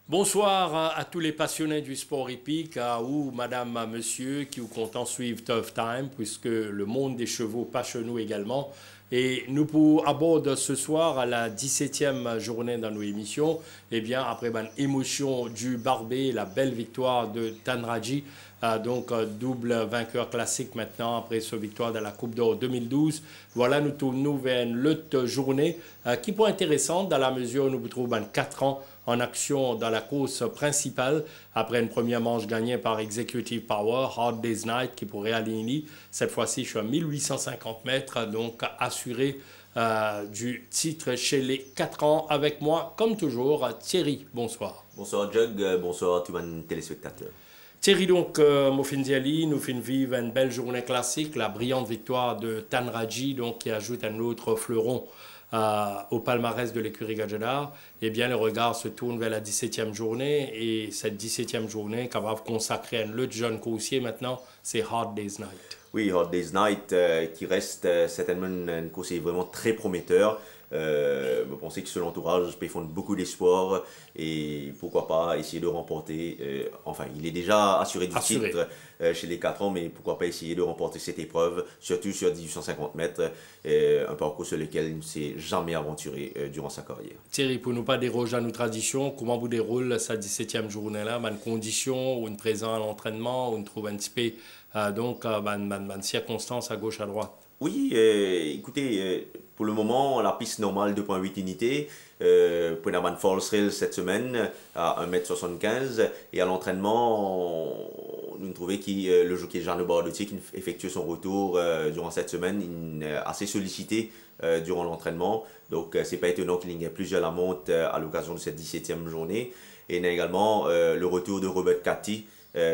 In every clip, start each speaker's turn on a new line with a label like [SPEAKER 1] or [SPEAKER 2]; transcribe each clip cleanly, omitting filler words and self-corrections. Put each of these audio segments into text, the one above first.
[SPEAKER 1] Bonsoir à tous les passionnés du sport hippique, à vous, madame, à monsieur, qui vous content suivre Tough Time, puisque le monde des chevaux passionne nous également. Et nous pour aborder ce soir à la 17e journée dans nos émissions, eh bien, après une émotion du Barbé, la belle victoire de Tanraji, double vainqueur classique maintenant après sa victoire de la Coupe d'Or 2012. Voilà, nous tournons vers une lutte journée qui peut être intéressante dans la mesure où nous trouvons 4 ans en action dans la course principale après une première manche gagnée par Executive Power, Hard Day's Night qui pourrait aligner. Cette fois-ci, je suis à 1850 mètres, donc assuré du titre chez les 4 ans. Avec moi, comme toujours, Thierry. Bonsoir.
[SPEAKER 2] Bonsoir Jug, bonsoir à tous les téléspectateurs.
[SPEAKER 1] Thierry, donc, Mofin Diali, nous finissons vivre une belle journée classique, la brillante victoire de Tanraji, donc, qui ajoute un autre fleuron au palmarès de l'écurie Gajadar. Eh bien, le regard se tourne vers la 17e journée, et cette 17e journée, qu'on va consacrer à une lutte jeune coursier maintenant, c'est Hard Day's Night.
[SPEAKER 2] Oui, Hard Day's Night, qui reste certainement une coursier vraiment très prometteur. Je pense que sur l'entourage peut fondre beaucoup d'espoir et pourquoi pas essayer de remporter, enfin il est déjà assuré du titre chez les 4 ans, mais pourquoi pas essayer de remporter cette épreuve, surtout sur 1850 mètres, un parcours sur lequel il ne s'est jamais aventuré durant sa carrière.
[SPEAKER 1] Thierry, pour ne pas déroger à nos traditions, comment vous déroule sa 17e journée-là? Une condition ou une présence à l'entraînement, ou une trouve un petit peu circonstances à gauche, à droite?
[SPEAKER 2] Oui, écoutez, pour le moment, la piste normale 2,8 unités, pour Naman Falls Rail cette semaine à 1,75 m et à l'entraînement, nous trouvons que le jockey Jeanne Bardotier qui effectue son retour durant cette semaine, il est assez sollicité durant l'entraînement, donc c'est pas étonnant qu'il y ait plusieurs la monte à l'occasion de cette 17e journée. Et il y a également le retour de Robert Cathy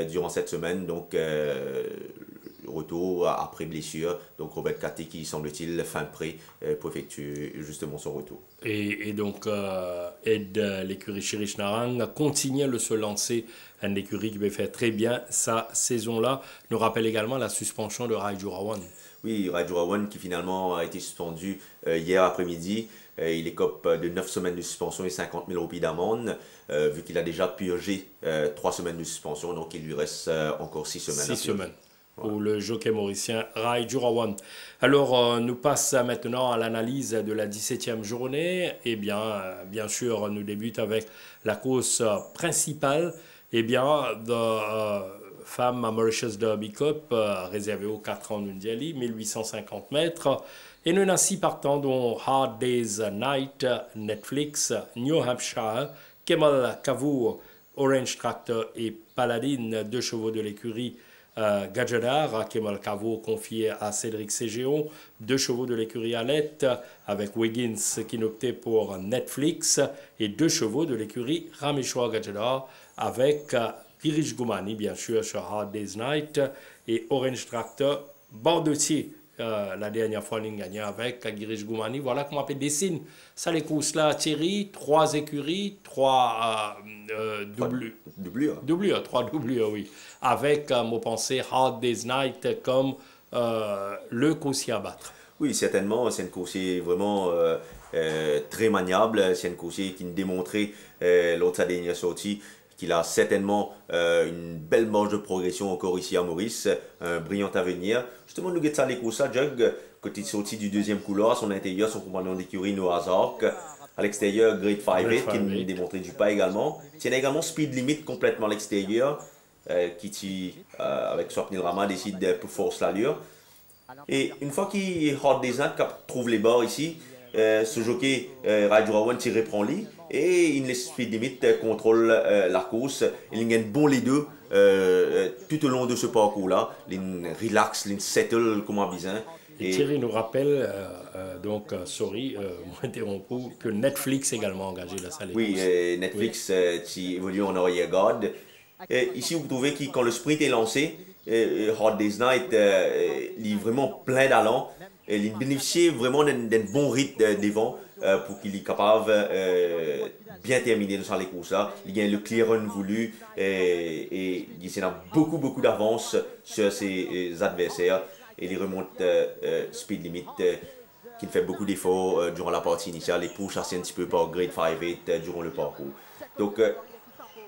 [SPEAKER 2] durant cette semaine, donc retour après blessure. Donc Robert Cathy qui semble-t-il fin prêt pour effectuer justement son retour.
[SPEAKER 1] Et donc aide l'écurie Chirish Narang continue de se lancer, une écurie qui va faire très bien sa saison-là. Nous rappelle également la suspension de Raijurawan.
[SPEAKER 2] Oui, Raijurawan qui finalement a été suspendu hier après-midi. Il écope de 9 semaines de suspension et 50 000 roupies d'amende, vu qu'il a déjà purgé 3 semaines de suspension, donc il lui reste encore 6 semaines.
[SPEAKER 1] 6 semaines. Pour le jockey mauricien Raijurawan. Alors, nous passons maintenant à l'analyse de la 17e journée. Eh bien, bien sûr, nous débutons avec la course principale. Eh bien, femme Mauritius Derby Cup, réservée aux 4 ans Nundiali, 1850 mètres. Et nous avons 6 partants, dont Hard Day's Night, Netflix, New Hampshire, Kemal Cavour, Orange Tractor et Paladin, 2 chevaux de l'écurie Gajadar, Kemal Cavour confié à Cédric Ségéon, 2 chevaux de l'écurie Alette avec Wiggins qui optait pour Netflix et 2 chevaux de l'écurie Rameshwar Gajadar avec Girish Goumani bien sûr sur Hard Day's Night et Orange Tractor Bordotier. La dernière fois, il gagnait avec Girish Goumani. Voilà comment on appelle des signes. Ça, les courses-là, Thierry, 3 écuries, 3 doublures, 3 doublures, oui. Avec, moi, pensée, Hard Day's Night comme le coursier à battre.
[SPEAKER 2] Oui, certainement. C'est une coursier vraiment très maniable. C'est une coursier qui nous démontrait lors de sa dernière sortie qu'il a certainement une belle marge de progression encore ici à Maurice, un brillant avenir. Justement, nous guettons les courses à Jug, côté sortie du deuxième couloir, à son intérieur, son compagnon d'écurie Noah Zark. À l'extérieur, Great 5-8 qui nous démontrait du pas également. Il y a également Speed Limit complètement à l'extérieur, qui, avec Swapnil Rama, décide pour force l'allure. Et une fois qu'il Hard Day's Night trouve les bords ici, ce jockey Raijurawan reprend lit et il laisse Speed Limit contrôle la course. Il gagne bon les deux tout au long de ce parcours-là. Il relax, il settle comme un bisin.
[SPEAKER 1] Et Thierry nous rappelle, sorry, interrompu, que Netflix également engagé la salle.
[SPEAKER 2] Oui, Netflix qui évolue en arrière-garde. Ici, vous trouvez que quand le sprint est lancé, Hard Day's Night il est vraiment plein d'allant. Il bénéficie vraiment d'un bon rythme devant pour qu'il est capable de bien terminer dans les courses-là. Il gagne le clear run voulu et il a beaucoup d'avance sur ses adversaires. Et il remonte Speed Limit qui fait beaucoup d'efforts durant la partie initiale et pour chasser un petit peu par Grade 5-8 durant le parcours. Donc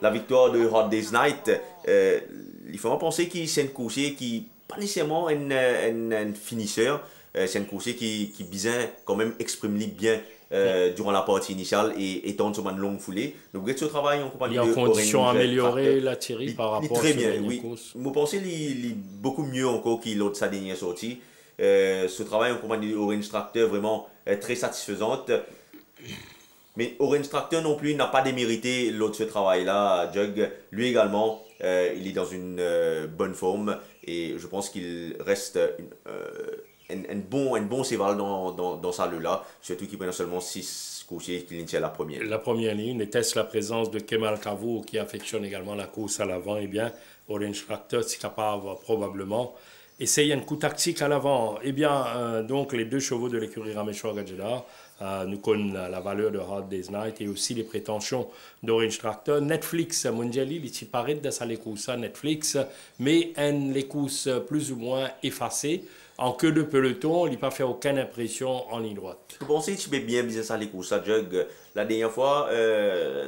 [SPEAKER 2] la victoire de Hard Day's Night, il faut penser que c'est un coursier qui pas nécessairement un finisseur, c'est un coursier qui bien quand même exprime bien durant la partie initiale et étend sur une longue foulée. Donc, ce travail en compagnie
[SPEAKER 1] Il est en
[SPEAKER 2] de
[SPEAKER 1] condition
[SPEAKER 2] Orange
[SPEAKER 1] améliorée, la Thierry, par rapport
[SPEAKER 2] très
[SPEAKER 1] à
[SPEAKER 2] bien,
[SPEAKER 1] la
[SPEAKER 2] oui.
[SPEAKER 1] course.
[SPEAKER 2] Je pense qu'il est beaucoup mieux encore qu'il l'autre sa dernière sortie. Ce travail en compagnie de Orange Tractor vraiment très satisfaisante. Mais Orange Tractor non plus n'a pas démérité l'autre ce travail-là. Jug, lui également, il est dans une bonne forme et je pense qu'il reste un bon cheval dans sa là, surtout qu'il prend seulement 6 coursiers qu'il initie à la première.
[SPEAKER 1] La première ligne, était-ce la présence de Kemal Kavo qui affectionne également la course à l'avant? Eh bien, Orange Tractor, c'est capable probablement essayer un coup tactique à l'avant. Eh bien, donc les deux chevaux de l'écurie Ramechois Gadjeda, nous connaissons la valeur de Hard Day's Night et aussi les prétentions d'Orange Tractor. Netflix, Mondiali, il paraît de ça les courses à Netflix, mais les courses plus ou moins effacées. En queue de peloton, il n'a pas fait aucune impression en ligne droite.
[SPEAKER 2] Je pense que tu peux bien ça les courses à Jug. La dernière fois,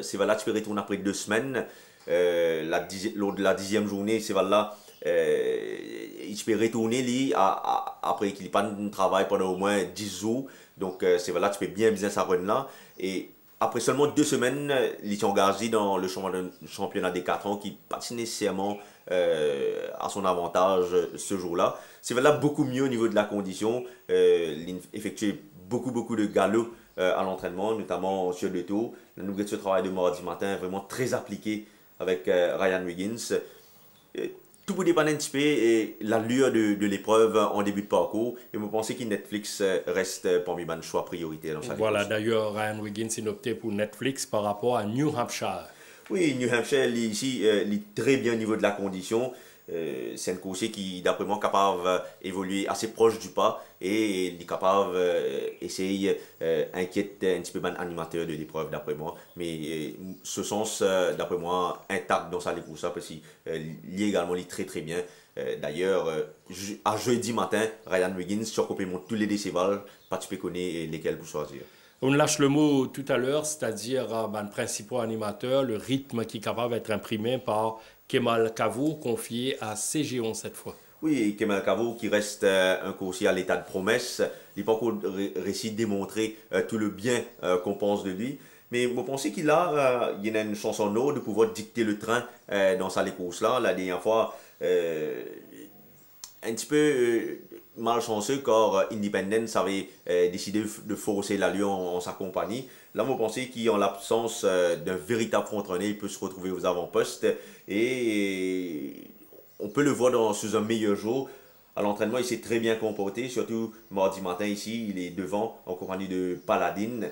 [SPEAKER 2] c'est voilà, tu peux retourner après 2 semaines. Lors de la 10e journée, c'est voilà. Il peut retourner lui, après qu'il n'ait pas de travail pendant au moins 10 jours. Donc, c'est voilà, tu peux bien sa run là. Et après seulement 2 semaines, il est engagé dans le championnat des 4 ans qui n'est pas nécessairement à son avantage ce jour-là. C'est voilà beaucoup mieux au niveau de la condition. Il effectue beaucoup de galops à l'entraînement, notamment sur le tour. La nouvelle ce travail de mardi matin vraiment très appliqué avec Ryan Wiggins. Tout pour dépendre un petit peu et l'allure de l'épreuve en début de parcours. Et vous pensez que Netflix reste parmi les choix prioritaires dans sa
[SPEAKER 1] Voilà, d'ailleurs, Ryan Wiggins a opté pour Netflix par rapport à New Hampshire.
[SPEAKER 2] Oui, New Hampshire, ici, il est très bien au niveau de la condition. C'est un coursier qui, d'après moi, est capable d'évoluer assez proche du pas et il est capable d'essayer inquiète un petit peu mal animateur de l'épreuve, d'après moi. Mais ce sens, d'après moi, intact dans sa course parce qu'il est également très bien. D'ailleurs, à jeudi matin, Ryan Wiggins surcomplémente tous les décibels, pas tu peux connaître lesquels pour choisir.
[SPEAKER 1] On lâche le mot tout à l'heure, c'est-à-dire le principal animateur, le rythme qui est capable d'être imprimé par Kemal Kavo, confié à CG11 cette fois.
[SPEAKER 2] Oui, Kemal Kavo qui reste un coursier à l'état de promesse. Il n'est pas encore réussi de démontrer tout le bien qu'on pense de lui. Mais vous pensez qu'il a une chance en or de pouvoir dicter le train dans sa course-là. La dernière fois, un petit peu malchanceux car Independence avait décidé de forcer l'allure en sa compagnie. Là, vous pensez qu'en l'absence d'un véritable front-runner, il peut se retrouver aux avant-postes et on peut le voir sous un meilleur jour. À l'entraînement, il s'est très bien comporté, surtout mardi matin ici, il est devant en compagnie de Paladin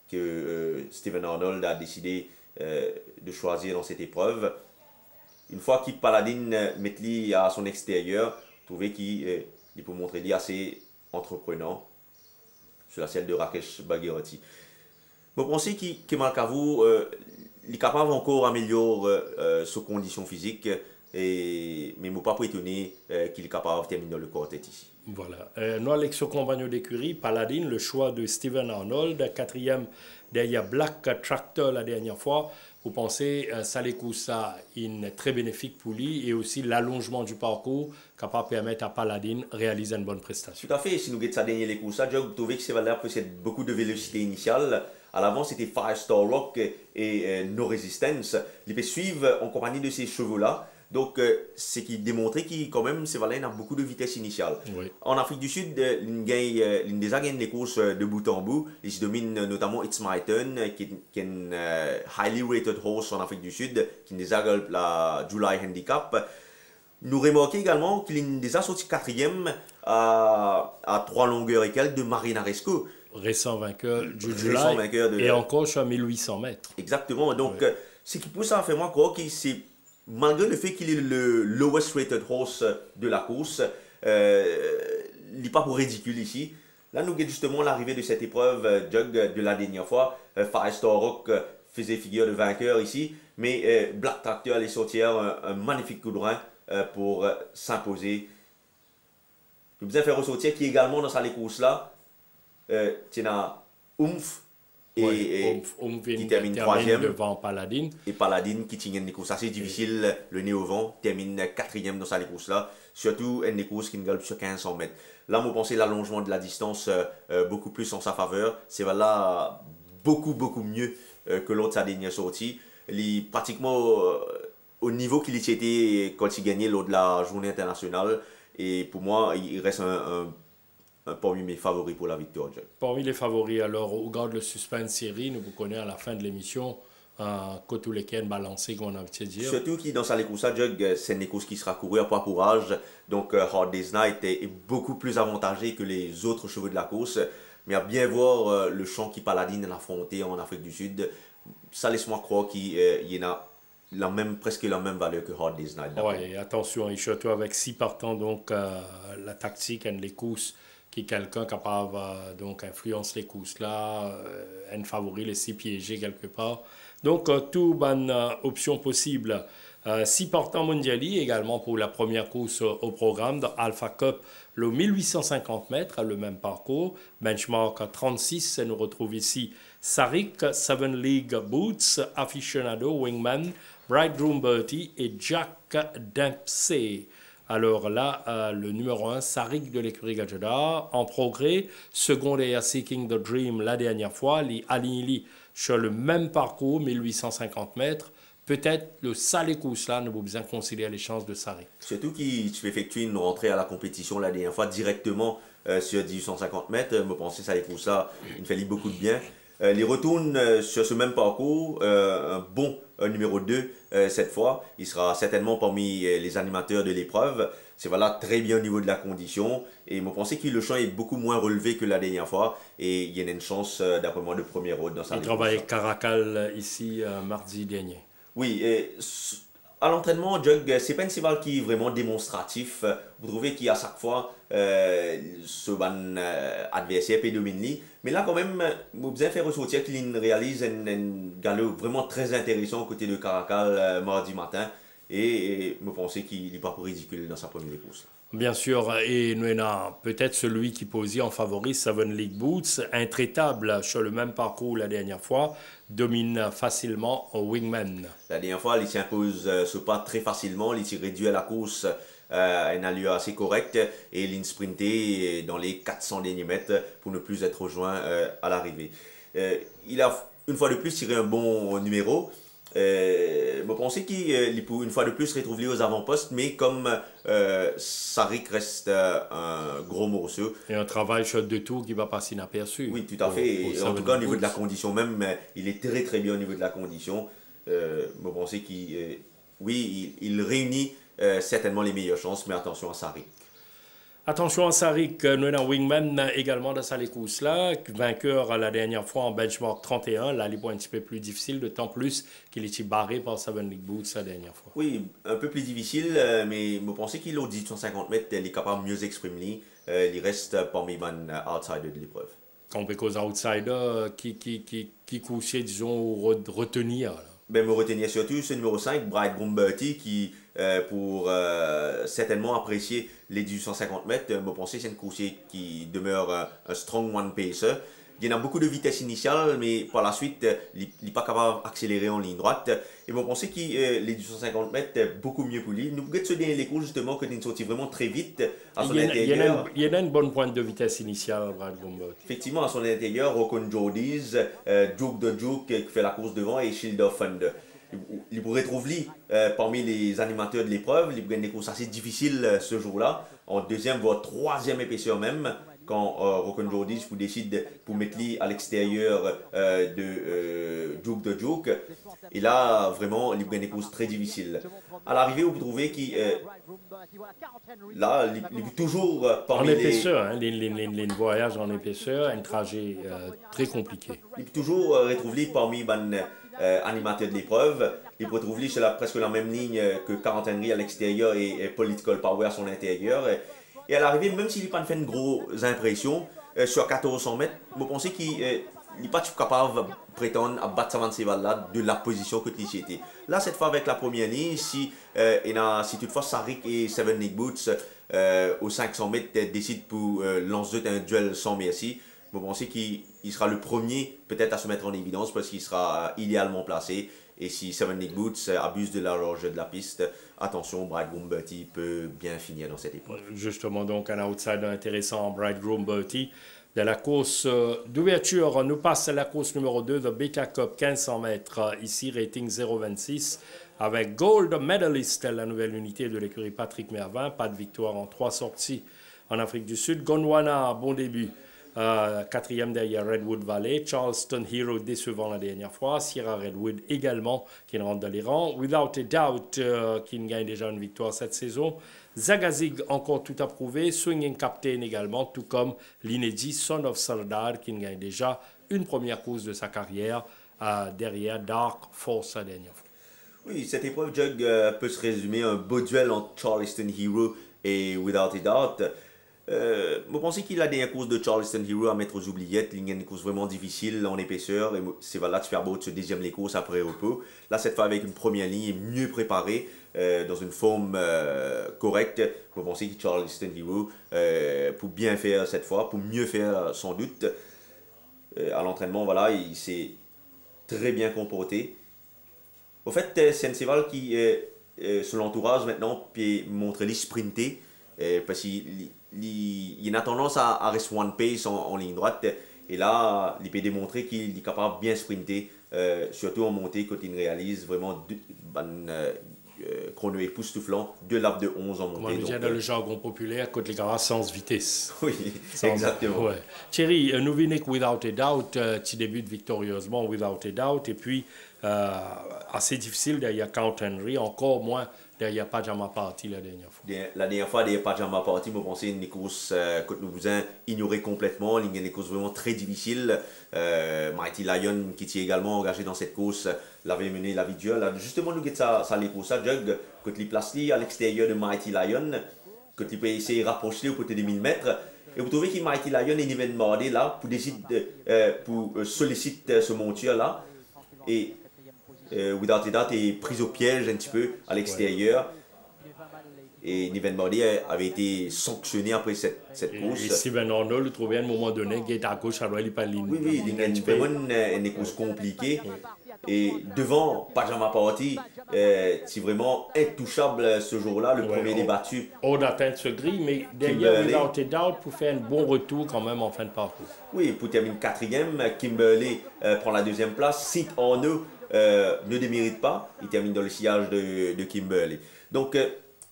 [SPEAKER 2] que Stephen Arnold a décidé de choisir dans cette épreuve. Une fois qu'il Paladin met lui à son extérieur, trouvez qu'il peut montrer lui assez entreprenant sur la selle de Rakesh Bagherati. Vous pensez que Kemal Kavo est capable encore d'améliorer ses conditions physiques, mais je ne suis pas étonné qu'il est capable de terminer le quartet ici.
[SPEAKER 1] Voilà. Nous, avec ce compagnon d'écurie, Paladin, le choix de Stephen Arnold, quatrième derrière Black Tractor la dernière fois. Vous pensez ça est très bénéfique pour lui et aussi l'allongement du parcours capable de permettre à Paladin de réaliser une bonne prestation.
[SPEAKER 2] Tout à fait. Si nous regardons sa dernière course, je trouve que c'est valable possède beaucoup de vélocité initiale. À l'avant, c'était Five Star Rock et No Resistance. Il peut suivre en compagnie de ces chevaux-là. Donc, c'est qui démontrait qu'il quand même, c'est valable, a beaucoup de vitesse initiale.
[SPEAKER 1] Oui.
[SPEAKER 2] En Afrique du Sud, il déjà gagné les courses de bout en bout. Il domine notamment It's My Turn, qui est une highly rated horse en Afrique du Sud, qui déjà la July Handicap. Nous remarquons également qu'il est déjà sorti quatrième à 3 longueurs et quelques de Marinaresco.
[SPEAKER 1] Récent vainqueur du July et encore sur 1800 mètres.
[SPEAKER 2] Exactement. Donc, ce qui pousse à faire moi croire que c'est malgré le fait qu'il est le lowest rated horse de la course, il n'est pas pour ridicule ici. Là, nous avons justement l'arrivée de cette épreuve Jug de la dernière fois. Five Star Rock faisait figure de vainqueur ici, mais Black Tractor allait sortir un magnifique coup de rein pour s'imposer. Nous avons faire ressortir qui également dans sa course là. Tiens, Oomph qui termine troisième.
[SPEAKER 1] Devant Paladin.
[SPEAKER 2] Et Paladin qui tient une course assez difficile, le nez au vent, termine quatrième dans sa course là. Surtout une course qui ne gagne sur 1500 mètres. Là, on pensait l'allongement de la distance beaucoup plus en sa faveur. C'est là beaucoup mieux que l'autre sa dernière sortie. Il est pratiquement au niveau qu'il était quand il gagnait lors de la journée internationale. Et pour moi, il reste parmi mes favoris pour la victoire.
[SPEAKER 1] Parmi les favoris, alors, au garde le suspense série, nous vous connaissons à la fin de l'émission, que tous les week-ends balancés, qu'on a envie de dire.
[SPEAKER 2] Surtout qui dans sa course, c'est une course qui sera courue à pas courage. Donc, Hard Day's Night est beaucoup plus avantagé que les autres chevaux de la course. Mais à bien voir le champ qui Paladin a affronté en Afrique du Sud, ça laisse-moi croire qu'il y en a presque la même valeur que Hard Day's Night.
[SPEAKER 1] Oui, attention, il surtout avec 6 partants, donc la tactique et les courses, qui est quelqu'un capable donc influencer les courses là, un favori, les 6 piégés quelque part. Donc, tout bonne option possible. 6 partants mondiali également pour la première course au programme de Alpha Cup, le 1850 mètres, le même parcours. Benchmark 36, nous retrouve ici Sarik, Seven League Boots, Aficionado, Wingman, Bridegroom Bertie et Jack Dempsey. Alors là, le numéro 1, Sarik de l'écurie Gajada, en progrès. Second est Seeking the Dream la dernière fois, aligné sur le même parcours, 1850 mètres. Peut-être le Salécous là ne vaut bien considérer les chances de Sarik.
[SPEAKER 2] Surtout qu'il effectue une rentrée à la compétition la dernière fois directement sur 1850 mètres. Je pense que Salécous là, il fait beaucoup de bien. Il retourne sur ce même parcours, un bon numéro 2 cette fois. Il sera certainement parmi les animateurs de l'épreuve. C'est très bien au niveau de la condition. Et je pense que le champ est beaucoup moins relevé que la dernière fois. Et il y a une chance, d'après moi, de premier road dans sa
[SPEAKER 1] Il travaille avec Caracal ici mardi dernier.
[SPEAKER 2] Oui, à l'entraînement, Jug, c'est pas un cheval qui est vraiment démonstratif. Vous trouvez qu'à chaque fois, ce adversaire peut dominer. Mais là, quand même, vous avez fait ressortir qu'il réalise un galop vraiment très intéressant aux côtés de Caracal mardi matin. Et me pensez qu'il n'est pas pour ridicule dans sa première course.
[SPEAKER 1] Bien sûr, et nous avons peut-être celui qui posait en favori, Seven League Boots, intraitable sur le même parcours la dernière fois, domine facilement au Wingman.
[SPEAKER 2] La dernière fois, il s'impose ce pas très facilement, il s'est réduit à la course à une allure assez correcte et il sprinté dans les 400 derniers mètres pour ne plus être rejoint à l'arrivée. Il a une fois de plus tiré un bon numéro. Je pense qu'il peut une fois de plus retrouver aux avant-postes, mais comme Sarik reste un gros morceau.
[SPEAKER 1] Et un travail shot de tour qui va passer inaperçu.
[SPEAKER 2] Oui, tout à fait. En tout cas, au niveau de la condition même, il est très bien au niveau de la condition. Je pense qu'il il réunit certainement les meilleures chances, mais attention à Sarik.
[SPEAKER 1] Attention à Sarik, nous avons Wingman également dans sa course là, vainqueur la dernière fois en benchmark 31. Là, les points un petit peu plus difficiles, d'autant plus qu'il était barré par Seven League Boots la dernière fois.
[SPEAKER 2] Oui, un peu plus difficile, mais je pense qu'il au 1850 mètres, il est capable de mieux exprimer. Il reste parmi les outsiders de l'épreuve.
[SPEAKER 1] On peut cause outsider qui couchait, disons, retenir. Là.
[SPEAKER 2] Ben, me retenir surtout ce numéro 5, Bridegroom Bertie, qui, pour certainement apprécier les 1850 mètres, me pensez c'est une course qui demeure un strong one pacer. Il y en a beaucoup de vitesse initiale, mais par la suite, il n'est pas capable d'accélérer en ligne droite. Et vous pensez que les 1850 mètres, beaucoup mieux pour lui. Nous pouvons se donner les courses justement que il sortit vraiment très vite à son intérieur.
[SPEAKER 1] Il y a une bonne pointe de vitesse initiale, Bridegroom Bertie.
[SPEAKER 2] Effectivement, à son intérieur, Rokon Jordies, Duke de Duke qui fait la course devant et Shield of Thunder. Il pourrait trouver parmi les animateurs de l'épreuve, il pourrait des courses assez difficiles ce jour-là, en deuxième voire troisième épaisseur même, quand Rokon Jordies vous décide pour mettre lui à l'extérieur de Duke de Duke. Et là, vraiment, il pourrait des courses très difficiles. À l'arrivée, vous trouvez qu'il là, il est toujours parmi
[SPEAKER 1] en épaisseur, hein, les voyages en épaisseur, un trajet très compliqué.
[SPEAKER 2] Il peut toujours retrouver parmi les animateurs de l'épreuve. Il peut retrouver sur presque la même ligne que 40 Henry à l'extérieur et Political Power à son intérieur. Et à l'arrivée, même s'il n'a pas fait une grosse impression, sur 1400 mètres, vous pensez qu'il n'est pas capable de prétendre à battre ce cheval-là de la position que il était. Là, cette fois avec la première ligne, si toutefois Sarik et Seven League Boots aux 500 mètres décident pour lancer un duel sans merci, je je pense qu'il sera le premier peut-être à se mettre en évidence parce qu'il sera idéalement placé. Et si Seven Nick Boots abuse de la largeur de la piste, attention, Bridegroom Bertie peut bien finir dans cette épreuve.
[SPEAKER 1] Justement, donc un outsider intéressant, Bridegroom Bertie. De la course d'ouverture, nous passe à la course numéro 2 de Beta Cup 1500 mètres, ici rating 0,26 avec Gold Medalist, la nouvelle unité de l'écurie Patrick Mervin, pas de victoire en 3 sorties en Afrique du Sud. Gondwana, bon début, quatrième derrière Redwood Valley. Charleston Hero décevant la dernière fois. Sierra Redwood également qui rentre dans les rangs. Without a Doubt qui gagne déjà une victoire cette saison. Zagazig encore tout approuvé. Swinging Captain également, tout comme l'inédit Son of Sardar qui gagne déjà une première course de sa carrière derrière Dark Force la dernière fois.
[SPEAKER 2] Oui, cette épreuve, Jug, peut se résumer un beau duel entre Charleston Hero et Without a Doubt. Je pense qu'il a la dernière course de Charleston Hero à mettre aux oubliettes. Il y a une course vraiment difficile en épaisseur. Et c'est là de faire beau de se deuxième les courses après repos. Là, cette fois, avec une première ligne mieux préparée, dans une forme correcte. Je pense que Charleston Hero, pour bien faire cette fois, pour mieux faire sans doute, à l'entraînement, voilà, il s'est très bien comporté. Au fait, c'est un cheval qui, sur l'entourage maintenant, peut montrer les sprinter. Parce qu'il a tendance à rester one pace en ligne droite. Et là, il peut démontrer qu'il est capable de bien sprinter, surtout en montée quand il réalise vraiment chrono époustouflant, 2 laps de 11 en montée.
[SPEAKER 1] On va dire dans le jargon populaire, quand les gars sans vitesse.
[SPEAKER 2] Oui, exactement.
[SPEAKER 1] Ouais. Thierry, nous venons Without a Doubt, tu débutes victorieusement Without a Doubt, et puis assez difficile derrière Count Henry, encore moins derrière Pajama Party la dernière fois.
[SPEAKER 2] La dernière fois, derrière Pajama Party, je pensais une course que nous vous avons ignoré complètement. Il y a une course vraiment très difficile. Mighty Lion, qui était également engagé dans cette course, l'avait mené la vie de Dieu. Là, justement, nous avons ça les courses, Jug, quand il place à l'extérieur de Mighty Lion, quand il peut essayer de rapprocher au côté des 1000 mètres. Et vous trouvez que Mighty Lion est niveau demandé là pour solliciter ce monture là. Et Without a Doubt est prise au piège un petit peu à l'extérieur. Et Niven Mardi avait été sanctionné après cette course.
[SPEAKER 1] Et Steven Arnold le trouvait à un moment donné qui est à gauche, à droite, il n'est pas ligne.
[SPEAKER 2] Oui, il y a une course compliquée. Et devant Pajama Party, c'est vraiment intouchable ce jour-là, le premier débattu.
[SPEAKER 1] Hors d'atteinte ce gris, mais derrière Without a Doubt pour faire un bon retour quand même en fin de parcours.
[SPEAKER 2] Oui, pour terminer quatrième, Kimberley prend la deuxième place. Sid Arnaud ne démérite pas, il termine dans le sillage de Kimberley. Donc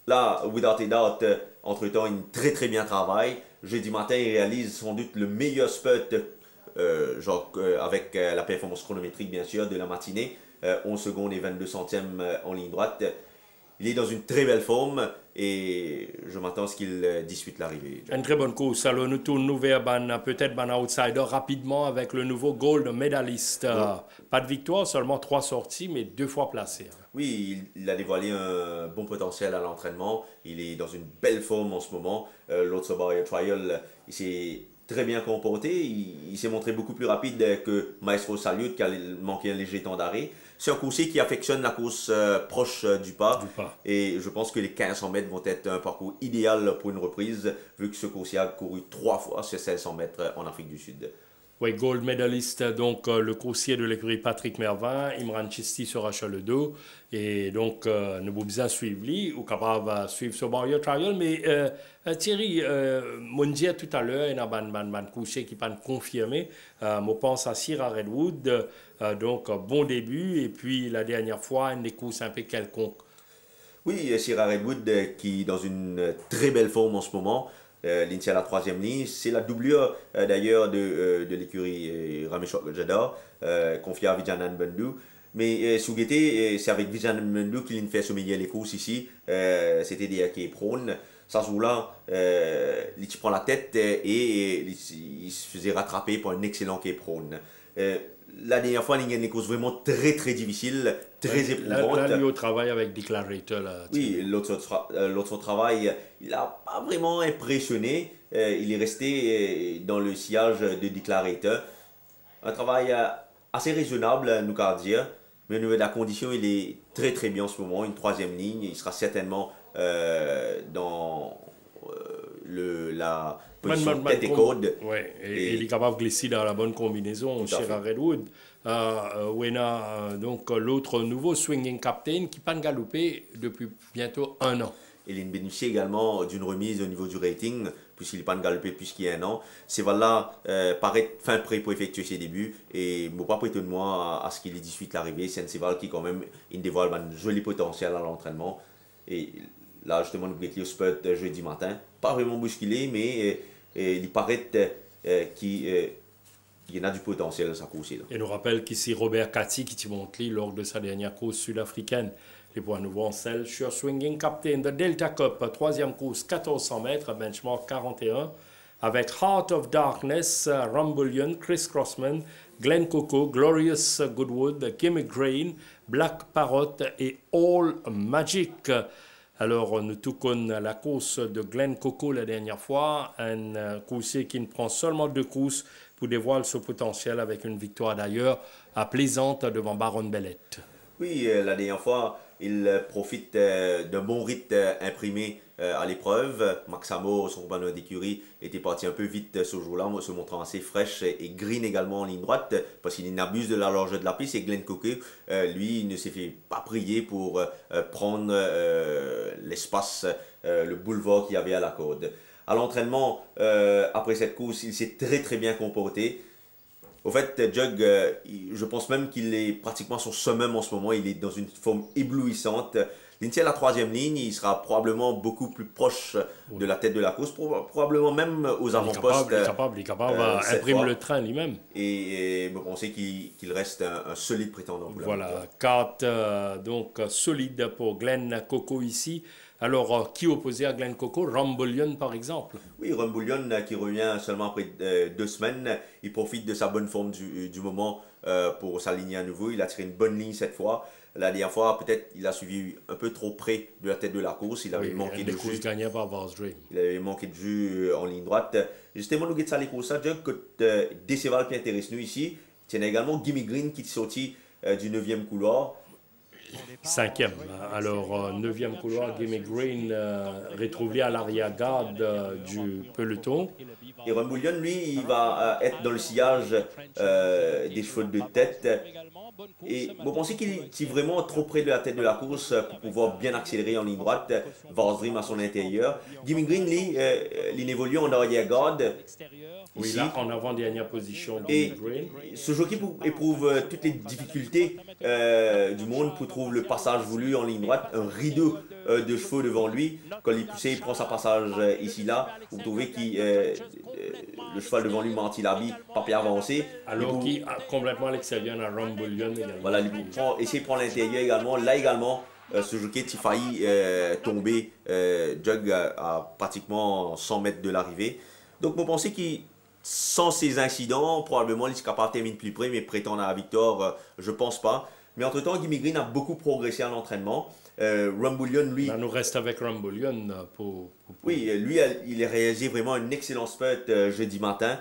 [SPEAKER 2] là, Without a Doubt, entre-temps, il très bien travaille. Jeudi matin, il réalise sans doute le meilleur spurt, avec la performance chronométrique bien sûr de la matinée, 11 secondes et 22 centièmes en ligne droite. Il est dans une très belle forme et je m'attends à ce qu'il dispute l'arrivée.
[SPEAKER 1] Une très bonne course. Alors nous tournons vers peut-être un outsider rapidement avec le nouveau Gold Medalist. Pas de victoire, seulement 3 sorties, mais 2 fois placé.
[SPEAKER 2] Oui, il a dévoilé un bon potentiel à l'entraînement. Il est dans une belle forme en ce moment. L'autre Barrier Trial, il s'est très bien comporté. Il s'est montré beaucoup plus rapide que Maestro Salute qui a manqué un léger temps d'arrêt. C'est un coursier qui affectionne la course proche du pas. Et je pense que les 1500 mètres vont être un parcours idéal pour une reprise, vu que ce coursier a couru 3 fois ces 1600 mètres en Afrique du Sud.
[SPEAKER 1] Oui, gold medaliste, donc le coursier de l'écurie Patrick Mervin, Imran Chisti sera sur le dos. Et donc, nous pouvons bien suivre lui, ou capable de suivre ce barrier trial. Mais Thierry, on disait tout à l'heure, il y a un coursier qui peut confirmer. Je pense à Sierra Redwood, donc bon début. Et puis la dernière fois, une des courses un peu quelconque.
[SPEAKER 2] Oui, Sierra Redwood qui est dans une très belle forme en ce moment. L'Intia à la troisième ligne. C'est la doublure d'ailleurs de l'écurie Ramesh Jadar, confiée à Vijanan Bandhu. Mais Sougete, c'est avec Vijanan Bandhu qu'il fait sommeiller les courses ici. C'était des qui est prône. Ça joue là, il prend la tête et il se faisait rattraper par un excellent qui est prône. La dernière fois, il y a une course vraiment très difficile, très éprouvante.
[SPEAKER 1] Là, lui, au travail avec Declarator. Là,
[SPEAKER 2] oui, l'autre travail, il n'a pas vraiment impressionné. Il est resté dans le sillage de Declarator. Un travail assez raisonnable, nous qu'à dire. Mais au niveau de la condition, il est très bien en ce moment. Une troisième ligne, il sera certainement dans la position tête et corde.
[SPEAKER 1] Ouais, et il est capable de glisser dans la bonne combinaison chez Redwood. Donc l'autre nouveau swinging captain qui pas galopé depuis bientôt 1 an.
[SPEAKER 2] Il bénéficie également d'une remise au niveau du rating, puisqu'il n'est pas galopé plus qu'il y a 1 an. C'est voilà, paraît fin prêt pour effectuer ses débuts. Et je ne pas prêter de moi à ce qu'il est 18 l'arrivée. C'est un cheval qui, quand même, il dévoile un joli potentiel à l'entraînement. Et là, justement, nous avons spot jeudi matin. Pas vraiment bousculé, mais il paraît qu'il y en a du potentiel dans sa course.
[SPEAKER 1] Et nous rappelle qu'ici, Robert Cathy, qui monte lors de sa dernière course sud-africaine. Les points nouveaux en selle sur Swinging Captain de Delta Cup, 3e course, 1400 mètres, benchmark 41, avec Heart of Darkness, Rumbullion, Chris Crossman, Glen Coco, Glorious Goodwood, Gimme Grain, Black Parrot et All Magic. Alors, nous toucons la course de Glen Coco la dernière fois, un coursier qui ne prend seulement 2 courses pour dévoiler ce potentiel avec une victoire d'ailleurs à Plaisante devant Baron Bellette.
[SPEAKER 2] Oui, la dernière fois, il profite d'un bon rythme imprimé à l'épreuve. Max Amo, son compagnon d'écurie, était parti un peu vite ce jour-là, se montrant assez fraîche et green également en ligne droite, parce qu'il n'abuse de la largeur de la piste. Et Glen Coco, lui, ne s'est fait pas prier pour prendre l'espace, le boulevard qu'il y avait à la corde. À l'entraînement, après cette course, il s'est très bien comporté. Au fait, Jug, je pense même qu'il est pratiquement sur summum en ce moment. Il est dans une forme éblouissante. L'Inti à la 3e ligne, il sera probablement beaucoup plus proche de la tête de la course, probablement même aux avant-postes.
[SPEAKER 1] Il est capable d'imprimer le train lui-même.
[SPEAKER 2] Et me penser qu'il reste un solide prétendant.
[SPEAKER 1] Voilà, 4 donc solide pour Glen Coco ici. Alors, qui opposé à Glen Coco? Rumbullion, par exemple.
[SPEAKER 2] Oui, Rumbullion qui revient seulement après 2 semaines. Il profite de sa bonne forme du moment pour s'aligner à nouveau. Il a tiré une bonne ligne cette fois. La dernière fois, peut-être, il a suivi un peu trop près de la tête de la course. Il avait manqué de jus. Il avait manqué de jus en ligne droite. Justement, nous avons les courses. Des chevals qui intéressent nous ici. Il y a également Gimme Green qui est sorti du 9e couloir.
[SPEAKER 1] 5e. Alors, 9e couloir, Gimme Green retrouvé à l'arrière-garde du peloton.
[SPEAKER 2] Et Rumbullion, lui, il va être dans le sillage des chevaux de tête. Et vous pensez qu'il est vraiment trop près de la tête de la course pour pouvoir bien accélérer en ligne droite, Varsdream à son intérieur. Gimme Green, lui, il évolue en arrière-garde.
[SPEAKER 1] Oui, ici. Là, en avant-dernière position.
[SPEAKER 2] Et ce jockey éprouve toutes les difficultés du monde pour trouver le passage voulu en ligne droite. Un rideau de chevaux devant lui. Quand il pousse, il prend sa passage ici-là. Vous trouvez que le cheval devant lui mentit l'habit, pas bien avancé.
[SPEAKER 1] Alors qu'il a complètement à l'extérieur à Rumbullion également.
[SPEAKER 2] Voilà, il essaie de prendre l'intérieur également. Là également, ce jockey a failli tomber. Jug à pratiquement 100 mètres de l'arrivée. Donc, vous pensez qu'il sans ces incidents, probablement, il sera capable de terminer plus près, mais prétendre à la victoire, je ne pense pas. Mais entre-temps, Gimme Green a beaucoup progressé en entraînement. Rumbullion, lui...
[SPEAKER 1] Là, nous reste avec Rumbullion pour...
[SPEAKER 2] Oui, lui, il a réalisé vraiment un excellent spot jeudi matin.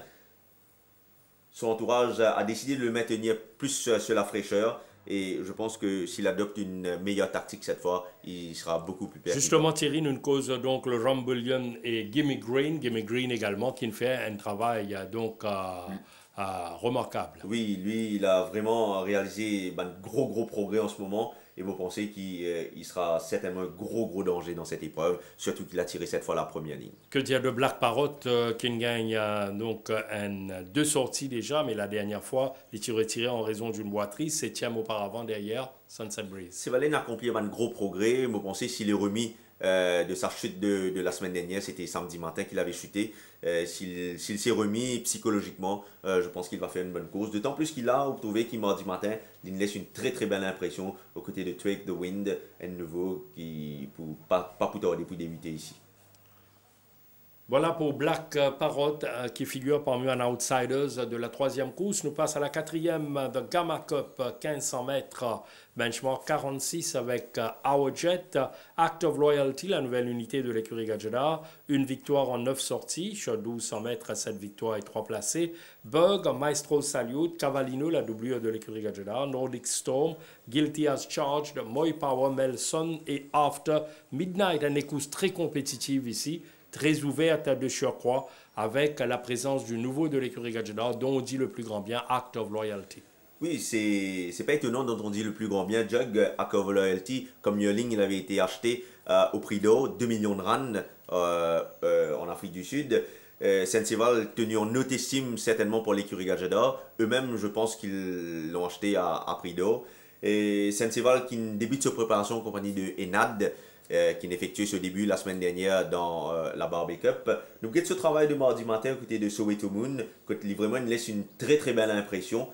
[SPEAKER 2] Son entourage a décidé de le maintenir plus sur la fraîcheur. Et je pense que s'il adopte une meilleure tactique cette fois, il sera beaucoup plus pertinent.
[SPEAKER 1] Justement, Thierry, nous cause donc le Rumbullion et Gimme Green également, qui fait un travail donc remarquable.
[SPEAKER 2] Oui, lui, il a vraiment réalisé un gros progrès en ce moment. Et vous pensez qu'il sera certainement un gros danger dans cette épreuve, surtout qu'il a tiré cette fois la première ligne.
[SPEAKER 1] Que dire de Black Parrot qui gagne donc 2 sorties déjà, mais la dernière fois, il s'est retiré en raison d'une boiterie, 7e auparavant derrière Sunset Breeze.
[SPEAKER 2] Sévalène a accompli un gros progrès. Vous pensez s'il est remis de sa chute de la semaine dernière, c'était samedi matin qu'il avait chuté. S'il s'est remis psychologiquement, je pense qu'il va faire une bonne course. D'autant plus qu'il a obtenu qu'il mardi matin, il laisse une très belle impression aux côtés de Twig, The Wind, un nouveau qui pas plus tard pour débuter ici.
[SPEAKER 1] Voilà pour Black Parrot qui figure parmi un outsiders de la 3e course. Nous passons à la 4e de Gamma Cup, 1500 mètres, benchmark 46 avec Our Jet, Act of Loyalty, la nouvelle unité de l'écurie Gadjada. Une victoire en 9 sorties, sur 1200 mètres, 7 victoires et 3 placés. Bug, Maestro Salute, Cavallino, la doublure de l'écurie Gadjada, Nordic Storm, Guilty as Charged, Moy Power, Melson et After Midnight. Une course très compétitive ici. très ouverte de surcroît, avec la présence du nouveau de l'écurie Gadjedar, dont on dit le plus grand bien, Act of Loyalty.
[SPEAKER 2] Oui, c'est pas étonnant dont on dit le plus grand bien. Jug, Act of Loyalty, comme Yearling, il avait été acheté au prix d'or, 2 millions de rand en Afrique du Sud. Sensival, tenu en haute estime certainement pour l'écurie Gadjedar. Eux-mêmes, je pense qu'ils l'ont acheté à prix d'or. Et Sensival qui débute sa préparation en compagnie de Enad, qui effectué ce début la semaine dernière dans la Barbie Cup. Nous quittons ce travail de mardi matin à côté de Soweto Moon, qui vraiment nous laisse une très très belle impression.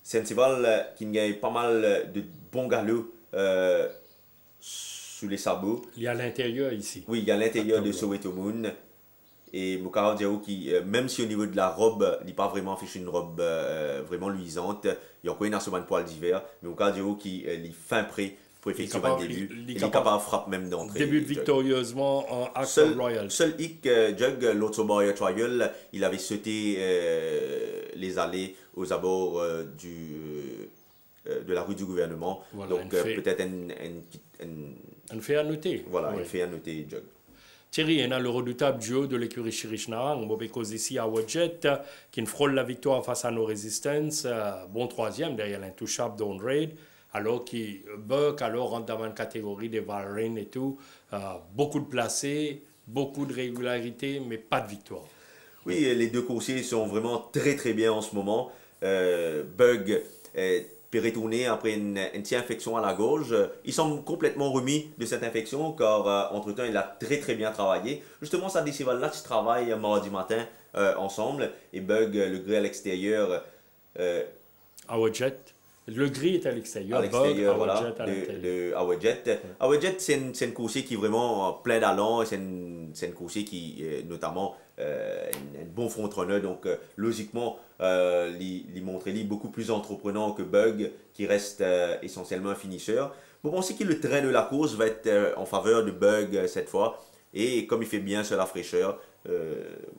[SPEAKER 2] Sensival qui gagne pas mal de bons galops sous les sabots.
[SPEAKER 1] Il y a l'intérieur ici.
[SPEAKER 2] Oui, il y a l'intérieur de Soweto Moon. Et Mukaro Diao qui, même si au niveau de la robe, il n'est pas vraiment affiché une robe vraiment luisante, il y a encore une assommation de poils d'hiver, mais Mukaro Diao qui est fin prêt pour effectuer le début. Il est capable de frapper même d'entrée.
[SPEAKER 1] Débute victorieusement en Act of Loyalty.
[SPEAKER 2] Seul hic, Jug, l'autre Barrier Trial, il avait sauté les allées aux abords de la rue du gouvernement.
[SPEAKER 1] Voilà,
[SPEAKER 2] donc peut-être
[SPEAKER 1] un fait à noter.
[SPEAKER 2] Voilà,
[SPEAKER 1] oui.
[SPEAKER 2] un fait à noter, Jug.
[SPEAKER 1] Thierry, il y a le redoutable duo de l'écurie Chirichnarang, on va cause ici à Wadjet, qui frôle la victoire face à nos résistances. Bon troisième derrière l'intouchable Don Raid, alors qui Buck alors rentre dans une catégorie des Valrain et tout. Beaucoup de placés, beaucoup de régularité, mais pas de victoire.
[SPEAKER 2] Oui, les deux coursiers sont vraiment très très bien en ce moment. Bug peut retourner après une petite infection à la gorge. Il semble complètement remis de cette infection car entre-temps il a très très bien travaillé. Justement, ça décival là qui travaillent mardi matin ensemble et Bug, le gris à l'extérieur.
[SPEAKER 1] À Wadjet. Le gris est à l'extérieur.
[SPEAKER 2] À l'extérieur, voilà, de Awadjet. Awadjet, c'est une coursier qui est vraiment plein d'allant. C'est une coursier qui, notamment, un bon front-runner. Donc, logiquement, il montre beaucoup plus entreprenant que Bug, qui reste essentiellement un finisseur. Vous pensez que le train de la course va être en faveur de Bug cette fois. Et comme il fait bien sur la fraîcheur,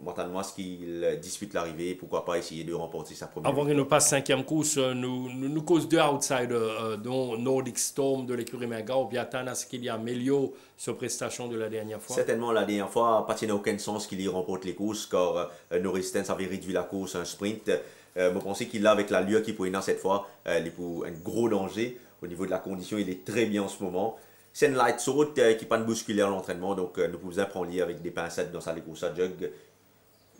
[SPEAKER 2] mentalement, ce qu'il dispute l'arrivée, pourquoi pas essayer de remporter sa première.
[SPEAKER 1] Avant qu'il nous passe cinquième course, nous cause deux outsiders, dont Nordic Storm de l'écurie Mega, ou bien attendre à ce qu'il y a amélioré sa prestation de la dernière fois.
[SPEAKER 2] Certainement, la dernière fois, pas n'a aucun sens qu'il y remporte les courses, car nos Resistance avait réduit la course à un sprint. Je pense qu'il l'a avec l'allure qu'il pourrait cette fois, il est pour un gros danger. Au niveau de la condition, il est très bien en ce moment. C'est une light saut qui n'est pas bousculée à l'entraînement, donc nous pouvons prendre lié avec des pincettes dans sa course à jug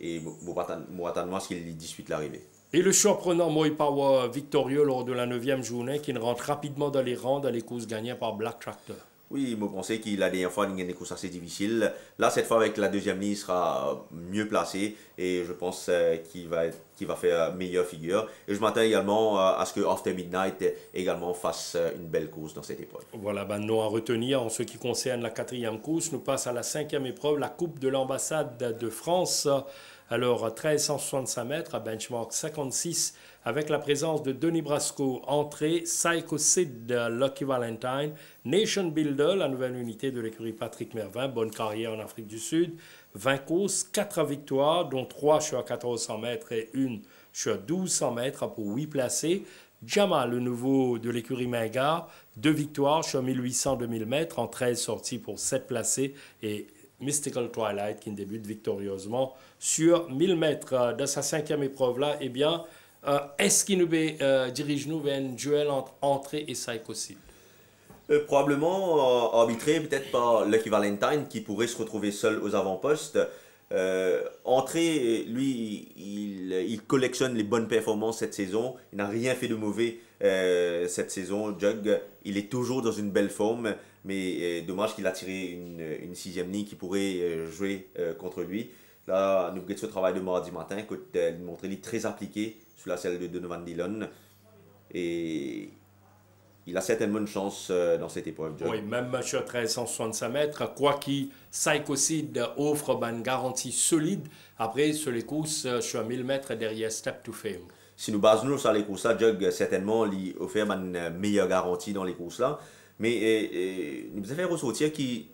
[SPEAKER 2] et moi attendre ce qu'il dispute l'arrivée.
[SPEAKER 1] Et le surprenant Moi Power victorieux lors de la 9e journée qui rentre rapidement dans les rangs dans les courses gagnées par Black Tractor.
[SPEAKER 2] Oui, je pensais qu'il a des fois il y a des courses assez difficiles. Là, cette fois avec la deuxième ligne, il sera mieux placé et je pense qu'il va faire meilleure figure. Et je m'attends également à ce que After Midnight également fasse une belle course dans cette épreuve.
[SPEAKER 1] Voilà, nous à retenir en ce qui concerne la 4e course. Nous passons à la 5e épreuve, la Coupe de l'ambassade de France. Alors, 1365 mètres à benchmark 56 avec la présence de Denis Brasco, entrée, Psycho Sid, Lucky Valentine, Nation Builder, la nouvelle unité de l'écurie Patrick Mervin, bonne carrière en Afrique du Sud, 20 courses, 4 victoires, dont 3 sur 1400 mètres et 1 sur 1200 mètres pour 8 placés. Jama, le nouveau de l'écurie Mingard, 2 victoires sur 1800-2000 mètres en 13 sorties pour 7 placés et Mystical Twilight qui débute victorieusement sur 1000 mètres. De sa 5e épreuve-là, eh bien, est-ce qu'il nous dirige nous vers un duel entre entrée et Psycho Sid?
[SPEAKER 2] Probablement arbitré peut-être par Lucky Valentine qui pourrait se retrouver seul aux avant-postes. Entrée, lui, il collectionne les bonnes performances cette saison. Il n'a rien fait de mauvais cette saison. Jug, il est toujours dans une belle forme, mais dommage qu'il a tiré une 6e ligne qui pourrait jouer contre lui. Là, nous avons ce travail de mardi matin, il montrait très appliqué sur la selle de Donovan Dillon. Et il a certainement une chance dans cette épreuve. Jug.
[SPEAKER 1] Oui, même sur 1365 mètres, quoi qu'il Psycho Sid offre une garantie solide. Après, sur les courses, sur 1000 mètres derrière Step to Fame.
[SPEAKER 2] Si nous basons sur les courses-là, Jug, certainement, il offre une meilleure garantie dans les courses-là. Mais nous avons fait ressortir qu'il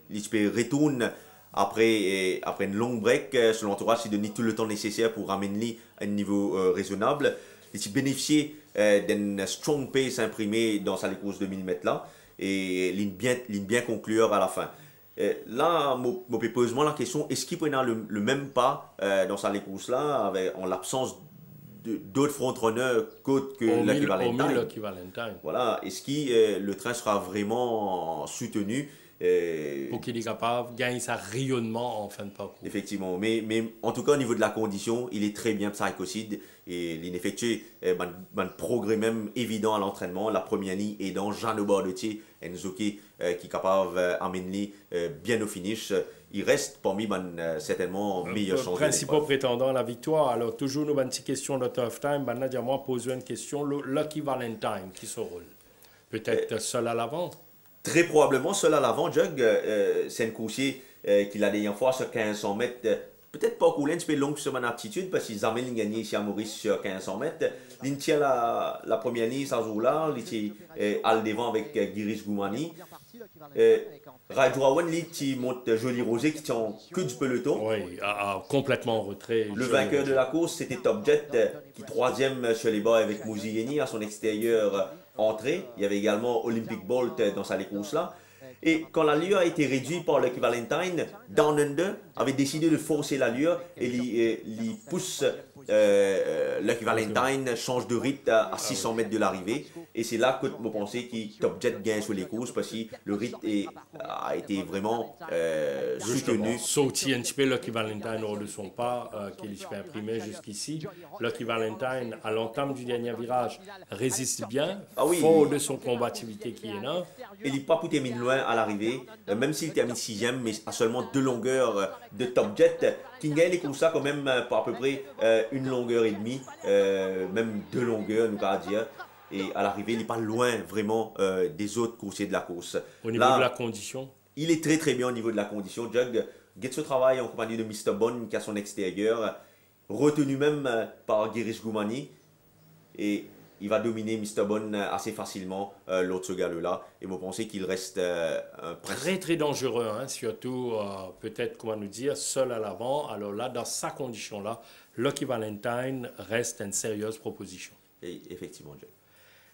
[SPEAKER 2] retourne après une longue break. Son entourage s'est donné tout le temps nécessaire pour ramener à un niveau raisonnable. Il s'est bénéficié d'une strong pace imprimée dans sa course de 1000 mètres là et ligne bien conclure à la fin. Là, je me pose la question, est-ce qu'il prend le même pas dans sa course-là, en l'absence d'autres frontrunners qu'autres que Lucky Valentine? Voilà, est-ce que le train sera vraiment soutenu
[SPEAKER 1] pour qu'il est capable de gagner sa rayonnement en fin de parcours?
[SPEAKER 2] Effectivement, mais en tout cas au niveau de la condition, il est très bien psychocide et il effectue un progrès même évident à l'entraînement. La première ligne aidant Jean Bardetier, Enzoki qui est capable d'amener bien au finish. Il reste parmi certainement meilleur chances.
[SPEAKER 1] Principal prétendant à la victoire. Alors toujours nous avons une petite question de tough time. Maintenant, moi poser une question. Lucky Valentine qui se roule. Peut-être seul à l'avant.
[SPEAKER 2] Très probablement seul à l'avant, Jug. C'est un coursier qui la dernière fois sur 1500 mètres. Peut-être pas couler un petit peu long sur mon aptitude parce qu'ils amènent gagner ici à Maurice sur 1500 mètres. Il tient la première ligne, ça joue là. Il tient à le devant avec Girish Goumani. Rajdouawan, qui monte Joli Rosé qui tient que du peloton.
[SPEAKER 1] Oui, complètement en retrait.
[SPEAKER 2] Le vainqueur de la course, c'était Top Jet qui troisième sur les bas avec Mouzieni à son extérieur entrée. Il y avait également Olympic Bolt dans sa course là. Et quand l'allure a été réduite par Lucky Valentine, Down Under avait décidé de forcer l'allure et il pousse Lucky Valentine, change de rythme à 600 mètres de l'arrivée. Et c'est là que je pensais que Top Jet gagne sur les courses parce que le rythme a été vraiment soutenu.
[SPEAKER 1] Sauti un petit peu Lucky Valentine hors de son pas, qu'il s'est imprimé jusqu'ici. Lucky Valentine, à l'entame du dernier virage, résiste bien, fort de son combativité qui est là.
[SPEAKER 2] Il n'est pas pour terminer loin à l'arrivée, même s'il termine 6e, mais à seulement 2 longueurs de Top Jet, qui gagne les courses quand même par à peu près 1 longueur et demie, même 2 longueurs, nous allons dire. Et à l'arrivée, il n'est pas loin vraiment des autres coursiers de la course.
[SPEAKER 1] Au niveau de la condition?
[SPEAKER 2] Il est très très bien au niveau de la condition. Jug get ce travail en compagnie de Mr. Bond qui a son extérieur, retenu même par Girish Goumani. Et il va dominer Mr. Bond assez facilement l'autre galop-là. Et vous pensez qu'il reste
[SPEAKER 1] très très dangereux, hein, surtout peut-être, comment nous dire, seul à l'avant. Alors là, dans sa condition-là, Lucky Valentine reste une sérieuse proposition.
[SPEAKER 2] Et effectivement, Jack.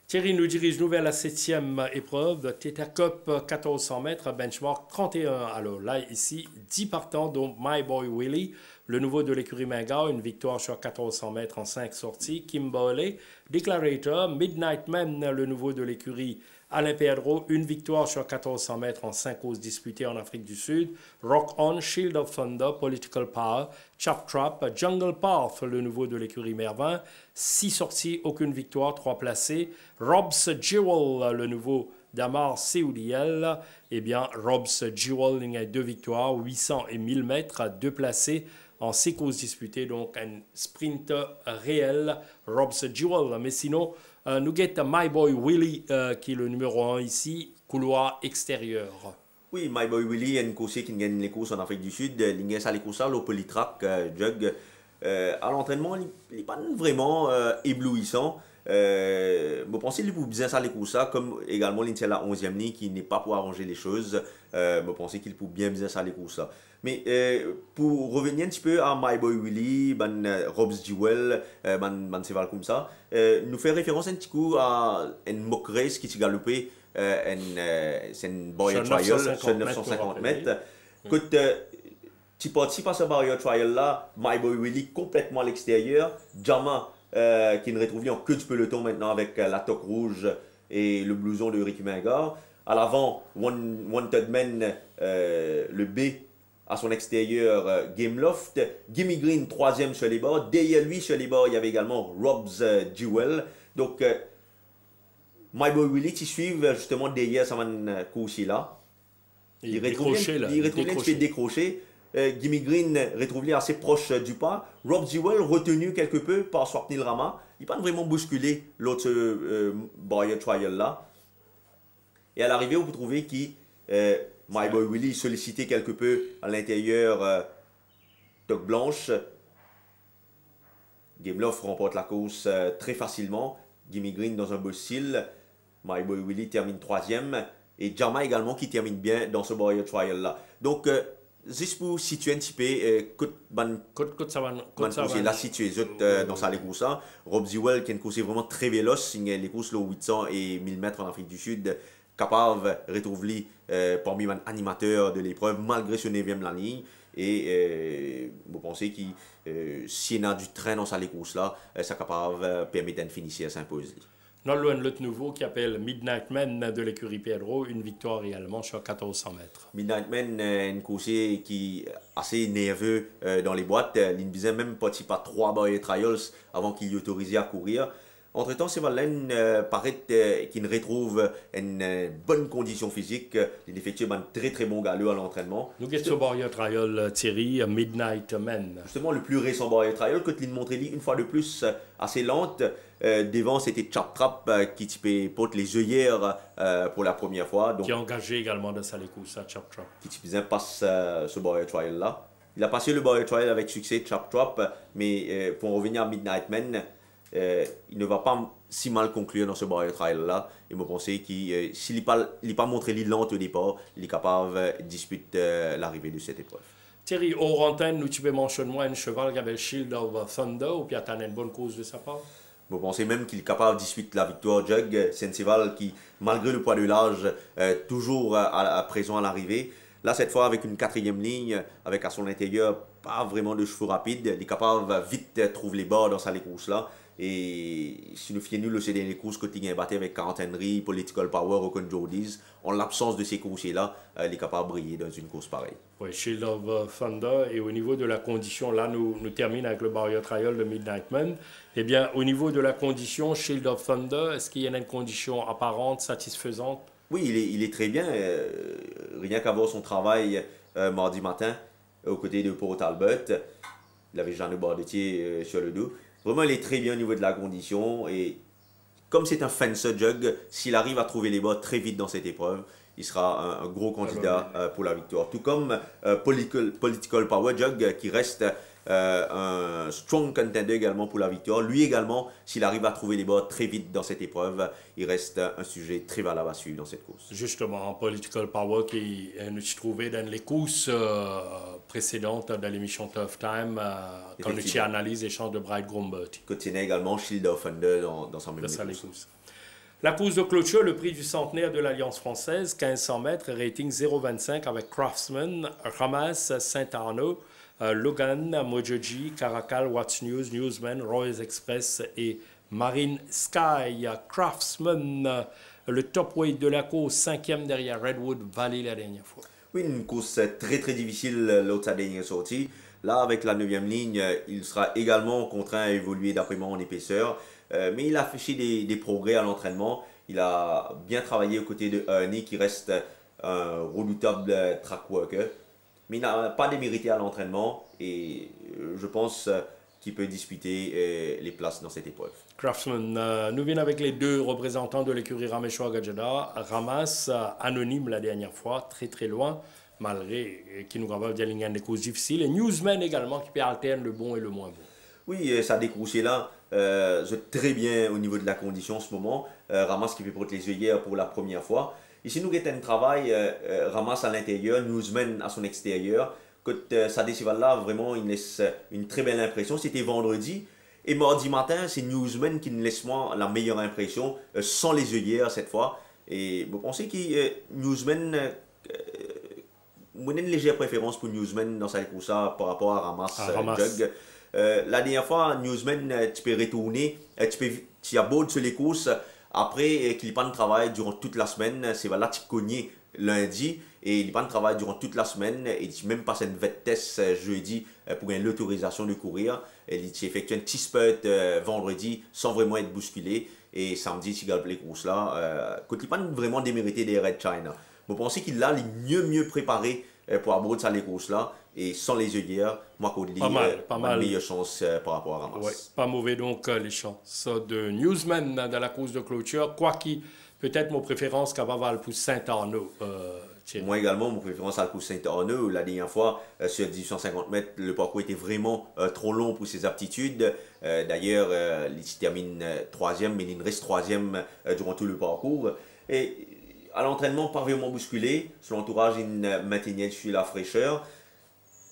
[SPEAKER 1] Thierry nous dirige nous vers la 7e épreuve, Theta Cup 1400 mètres, benchmark 31. Alors là, ici, 10 partants, dont My Boy Willie, le nouveau de l'écurie Mingar, une victoire sur 1400 mètres en 5 sorties. Kimberley, Declarator, Midnight Man, le nouveau de l'écurie Alain Pedro, une victoire sur 1400 mètres en 5 courses disputées en Afrique du Sud. Rock On, Shield of Thunder, Political Power, Chop Trap, Jungle Path, le nouveau de l'écurie Mervin. 6 sorties, aucune victoire, 3 placés. Rob's Jewel, le nouveau d'Amar Seoudiel. Eh bien, Rob's Jewel, il y a 2 victoires, 800 et 1000 mètres, 2 placés en 6 courses disputées, donc un sprint réel, Rob's Jewel. Mais sinon, nous avons My Boy Willie, qui est le numéro 1 ici, couloir extérieur.
[SPEAKER 2] Oui, My Boy Willie est une course qui gagne les courses en Afrique du Sud. Il gagne ça les courses au Polytrack, Jug. À l'entraînement, il n'est pas vraiment éblouissant. Je pense qu'il peut bien ça les courses, comme également l'Intel la 11e ligne qui n'est pas pour arranger les choses. Je pense qu'il peut bien ça les courses. Mais pour revenir un petit peu à My Boy Willie, Rob's Jewel, Seval comme ça, nous fait référence un petit coup à une mock race qui s'est galopé, c'est une barrier trial sur 950 mètres. Écoute, tu participes à ce barrier trial là, My Boy Willie complètement à l'extérieur, Jama qui ne retrouve en queue du peloton maintenant avec la toque rouge et le blouson de Ricky Mingar. À l'avant, Wanted Man, le B à son extérieur, Gameloft. Gimme Green, 3e sur les bords. Derrière lui, sur les bords, il y avait également Rob's Jewel. Donc, My Boy Willie qui suivent justement derrière sa course là.
[SPEAKER 1] Il retrouve un
[SPEAKER 2] petit peu décroché. Gimme Green retrouve assez proche du pas. Rob Jewel retenu quelque peu par Swapnil Rama. Il n'a pas vraiment bousculé l'autre barrier trial là. Et à l'arrivée, on peut trouver que My Boy Willie sollicitait quelque peu à l'intérieur Toque Blanche. Gameloft remporte la course très facilement. Gimme Green dans un beau style. My Boy Willie termine 3e. Et Jama également qui termine bien dans ce barrier trial là. Donc, juste pour situer un petit peu, la situer dans sa course. Rob Jewel qui est une course vraiment très véloce. Les courses 800 et 1000 mètres en Afrique du Sud. capable de retrouver parmi les animateurs de l'épreuve malgré ce 9e la ligne. Et vous pensez que si il y a du train dans cette course-là, ça capable de permettre de finir à s'imposer.
[SPEAKER 1] Dans l'autre nouveau qui appelle Midnight Man de l'écurie Pedro, une victoire également sur 1400 mètres.
[SPEAKER 2] Midnight Man, une course qui est assez nerveux dans les boîtes. Il ne même pas 3 barrières trials avant qu'il autorisé à courir. Entre-temps, Sévalène paraît qu'il retrouve une bonne condition physique. Il effectue un très bon galop à l'entraînement.
[SPEAKER 1] Nous avons ce barrière trial, Thierry, Midnight Man.
[SPEAKER 2] Justement, le plus récent barrière trial, que il montré une fois de plus assez lente. Devant, c'était Chap Trap qui porte les œillères pour la première fois. Donc,
[SPEAKER 1] qui est engagé également dans sa course à Chap Trap.
[SPEAKER 2] Qui passe ce barrière trial là. Il a passé le barrière trial avec succès, Chap Trap, mais pour revenir à Midnight Man, il ne va pas si mal conclure dans ce barrière trial là. Et je pense que s'il n'est pas montré lent au départ, il est capable de disputer l'arrivée de cette épreuve.
[SPEAKER 1] Thierry, au antenne, nous tu peux mentionner un cheval qui avait le Shield of Thunder ou puis tu as une bonne cause de sa part?
[SPEAKER 2] Je pense même qu'il est capable de disputer la victoire. Jug, c'est un cheval qui, malgré le poids de l'âge, toujours présent à l'arrivée. Là, cette fois, avec une 4e ligne, avec à son intérieur pas vraiment de chevaux rapides, il est capable de vite trouver les bords dans sa course là. Et si nous fions le CD les courses que tu as battu avec 40 Henry, Political Power, Ocon Jordies, en l'absence de ces coursiers-là, il est capable de briller dans une course pareille.
[SPEAKER 1] Oui, Shield of Thunder. Et au niveau de la condition, là, nous terminons avec le barrier trial de Midnight Man. Eh bien, au niveau de la condition, Shield of Thunder, est-ce qu'il y a une condition apparente, satisfaisante?
[SPEAKER 2] Oui, il est très bien. Rien qu'à voir son travail mardi matin, aux côtés de Paul Talbot, il avait Jean de Bardetier sur le dos. Vraiment, il est très bien au niveau de la condition. Et comme c'est un fencer Jug, s'il arrive à trouver les bas très vite dans cette épreuve, il sera un gros candidat pour la victoire. Tout comme Political Power Jug, qui reste un strong contender également pour la victoire. Lui également, s'il arrive à trouver les bas très vite dans cette épreuve, il reste un sujet très valable à suivre dans cette course.
[SPEAKER 1] Justement, Political Power qui nous s'est trouvé dans les courses précédentes de l'émission Tough Time, quand nous analyse les chances de Bright Grumbert.
[SPEAKER 2] Il continue également Shield of Thunder dans son même course.
[SPEAKER 1] La course de clôture, le prix du centenaire de l'Alliance française, 1500 mètres, rating 0,25 avec Craftsman, Ramas, Saint-Arnaud, Logan, Mojoji, Caracal, Watch News, Newsman, Royals Express et Marine Sky. Craftsman, le top weight de la course, 5e derrière Redwood Valley la dernière fois.
[SPEAKER 2] Oui, une course très difficile l'autre sa dernière sortie. Là, avec la 9e ligne, il sera également contraint à évoluer d'après moi en épaisseur. Mais il a affiché des progrès à l'entraînement. Il a bien travaillé aux côtés de Ernie qui reste un redoutable track worker. Mais il n'a pas démérité à l'entraînement et je pense qu'il peut disputer les places dans cette épreuve.
[SPEAKER 1] Craftsman, nous venons avec les deux représentants de l'écurie Rameshwar Gajada. Ramas, anonyme la dernière fois, très loin, malgré qui nous avons des causes difficiles. Et Newsman également qui peut alterner le bon et le moins bon.
[SPEAKER 2] Oui, ça décroché là. Très bien au niveau de la condition en ce moment. Ramas qui peut porter les œillères pour la première fois. Ici, nous avons un travail, Ramas à l'intérieur, Newsman à son extérieur. Ça décival là, vraiment, il laisse une très belle impression. C'était vendredi. Et mardi matin, c'est Newsman qui nous laisse moi la meilleure impression, sans les œillères cette fois. Et vous pensez que Newsman, moi j'ai une légère préférence pour Newsman dans cette course par rapport à Ramas. Jug. La dernière fois, Newsman, tu peux retourner, tu as beau sur les courses. Après, qu'il n'y ait pas de travail durant toute la semaine, c'est là tu cognes lundi et il n'y a pas de travail durant toute la semaine et tu même passé une vitesse jeudi pour une autorisation de courir. Et tu effectues un petit spurt vendredi sans vraiment être bousculé et samedi tu gagnes les courses là. Quand il n'y a pas vraiment démérité des Red China. Je pense qu'il a les mieux préparé pour aborder ça les courses là et sans les œillères, moi qu'on dit pas mal meilleure chance par rapport à Ramas.
[SPEAKER 1] Ouais, pas mauvais donc les chances de Newsman dans la course de clôture, quoi qu'il peut-être mon préférence Cavaval pour Saint-Arnaud.
[SPEAKER 2] Moi également, mon préférence à la course Saint-Arnaud. La dernière fois, sur 1850 mètres, le parcours était vraiment trop long pour ses aptitudes. D'ailleurs, il termine 3e, mais il reste 3e durant tout le parcours. Et à l'entraînement, pas vraiment bousculé. Son entourage, il maintenait sur la fraîcheur.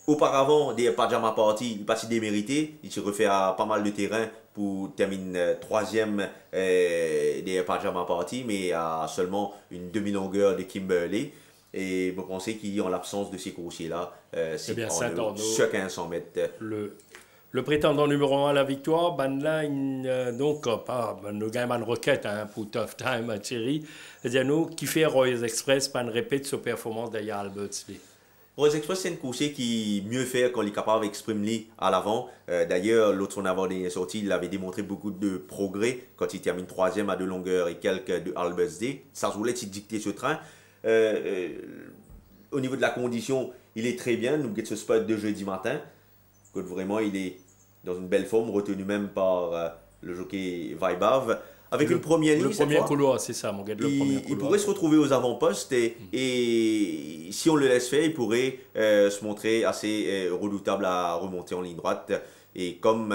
[SPEAKER 2] Auparavant, des pajama party, il pas si démérité. Il se refait à pas mal de terrain pour terminer troisième des Pajama Party, mais à seulement une demi-longueur de Kimberley. Et vous pensez qu'en l'absence de ces coursiers-là, c'est sur 1500 mètres.
[SPEAKER 1] Le prétendant numéro 1 à la victoire, donc pas le gamin requête pour Tough Time à Thierry, c'est-à-dire qui fait Royal Express, pas répète sa performance derrière Albert Lee.
[SPEAKER 2] Royal Express, c'est un coursier qui mieux fait quand il est capable d'exprimer à l'avant. D'ailleurs, l'autre son avant-dernière sortie, il avait démontré beaucoup de progrès quand il termine troisième à 2 longueurs et quelques de Albert Day. Ça roulait, il dictait ce train. Au niveau de la condition, il est très bien. Nous guettons ce spot de jeudi matin. Que vraiment, il est dans une belle forme, retenu même par le jockey Vibav. Avec une première ligne.
[SPEAKER 1] Le premier couloir, c'est ça, mon gars.
[SPEAKER 2] Il pourrait se retrouver aux avant-postes et si on le laisse faire, il pourrait se montrer assez redoutable à remonter en ligne droite. Et comme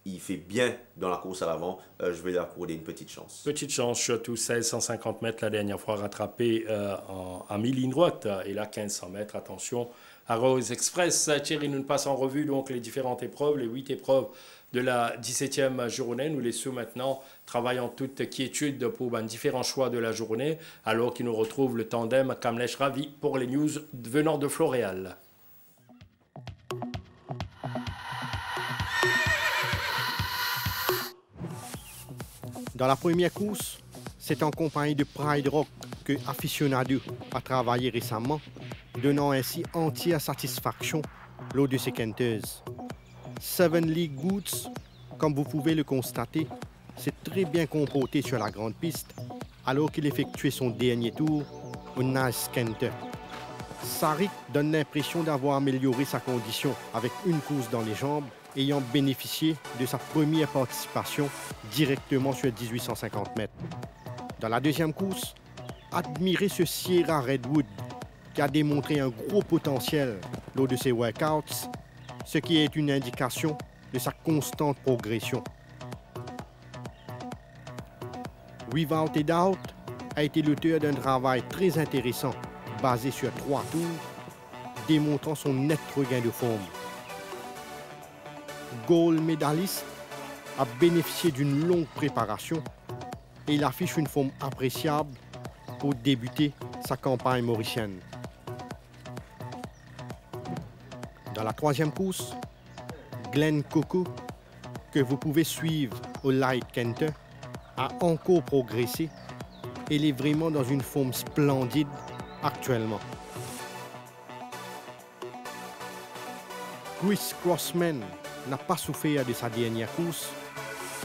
[SPEAKER 2] il fait bien dans la course à l'avant, je vais lui accorder une petite chance.
[SPEAKER 1] Petite chance, surtout 1650 mètres la dernière fois rattrapé en mi-ligne droite. Et là, 1500 mètres, attention à Rose Express. Thierry, nous passons en revue donc les différentes épreuves, les 8 épreuves de la 17e journée. Nous laissons maintenant travailler en toute quiétude pour différents choix de la journée, alors qu'il nous retrouve le tandem Kamlesh Ravi pour les news venant de Floréal.
[SPEAKER 3] Dans la première course, c'est en compagnie de Pride Rock que Aficionado a travaillé récemment, donnant ainsi entière satisfaction lors de ses quinteuses. Seven League Boots, comme vous pouvez le constater, s'est très bien comporté sur la grande piste alors qu'il effectuait son dernier tour au Nice Canter. Sarik donne l'impression d'avoir amélioré sa condition avec une course dans les jambes, ayant bénéficié de sa première participation directement sur 1850 mètres. Dans la deuxième course, admirez ce Sierra Redwood qui a démontré un gros potentiel lors de ses workouts, ce qui est une indication de sa constante progression. Without a Doubt a été l'auteur d'un travail très intéressant basé sur 3 tours, démontrant son net regain de forme. Gold Medalist a bénéficié d'une longue préparation et il affiche une forme appréciable pour débuter sa campagne mauricienne. Dans la troisième course, Glen Coco, que vous pouvez suivre au Light Canter, a encore progressé et il est vraiment dans une forme splendide actuellement. Chris Crossman n'a pas souffert de sa dernière course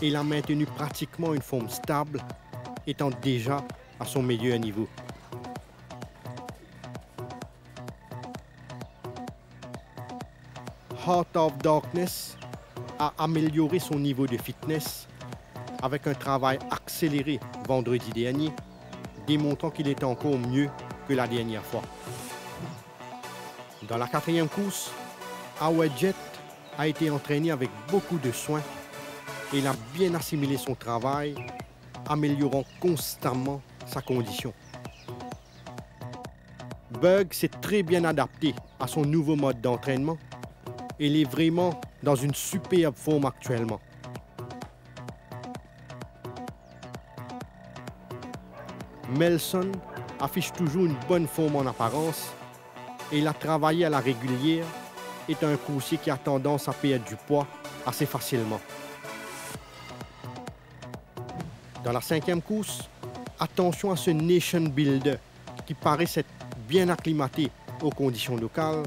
[SPEAKER 3] et il a maintenu pratiquement une forme stable, étant déjà à son meilleur niveau. Heart of Darkness a amélioré son niveau de fitness avec un travail accéléré vendredi dernier, démontrant qu'il est encore mieux que la dernière fois. Dans la quatrième course, Our Jet a été entraîné avec beaucoup de soin et il a bien assimilé son travail, améliorant constamment sa condition. Bug s'est très bien adapté à son nouveau mode d'entraînement et il est vraiment dans une superbe forme actuellement. Melson affiche toujours une bonne forme en apparence et il a travaillé à la régulière, est un coursier qui a tendance à perdre du poids assez facilement. Dans la cinquième course, attention à ce Nation Builder qui paraît s'être bien acclimaté aux conditions locales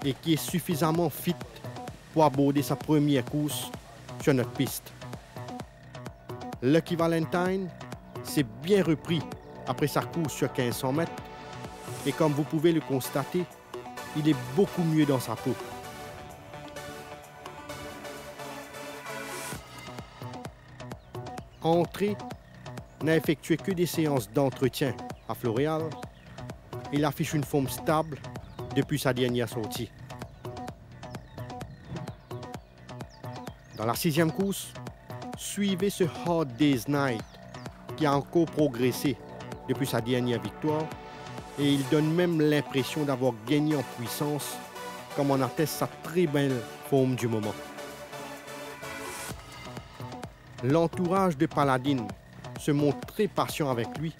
[SPEAKER 3] et qui est suffisamment fit pour aborder sa première course sur notre piste. Lucky Valentine s'est bien repris après sa course sur 1500 mètres et comme vous pouvez le constater, il est beaucoup mieux dans sa peau. Entrée n'a effectué que des séances d'entretien à Floréal. Il affiche une forme stable depuis sa dernière sortie. Dans la sixième course, suivez ce Hard Day's Night qui a encore progressé depuis sa dernière victoire et il donne même l'impression d'avoir gagné en puissance comme en atteste sa très belle forme du moment. L'entourage de Paladin se montre très patient avec lui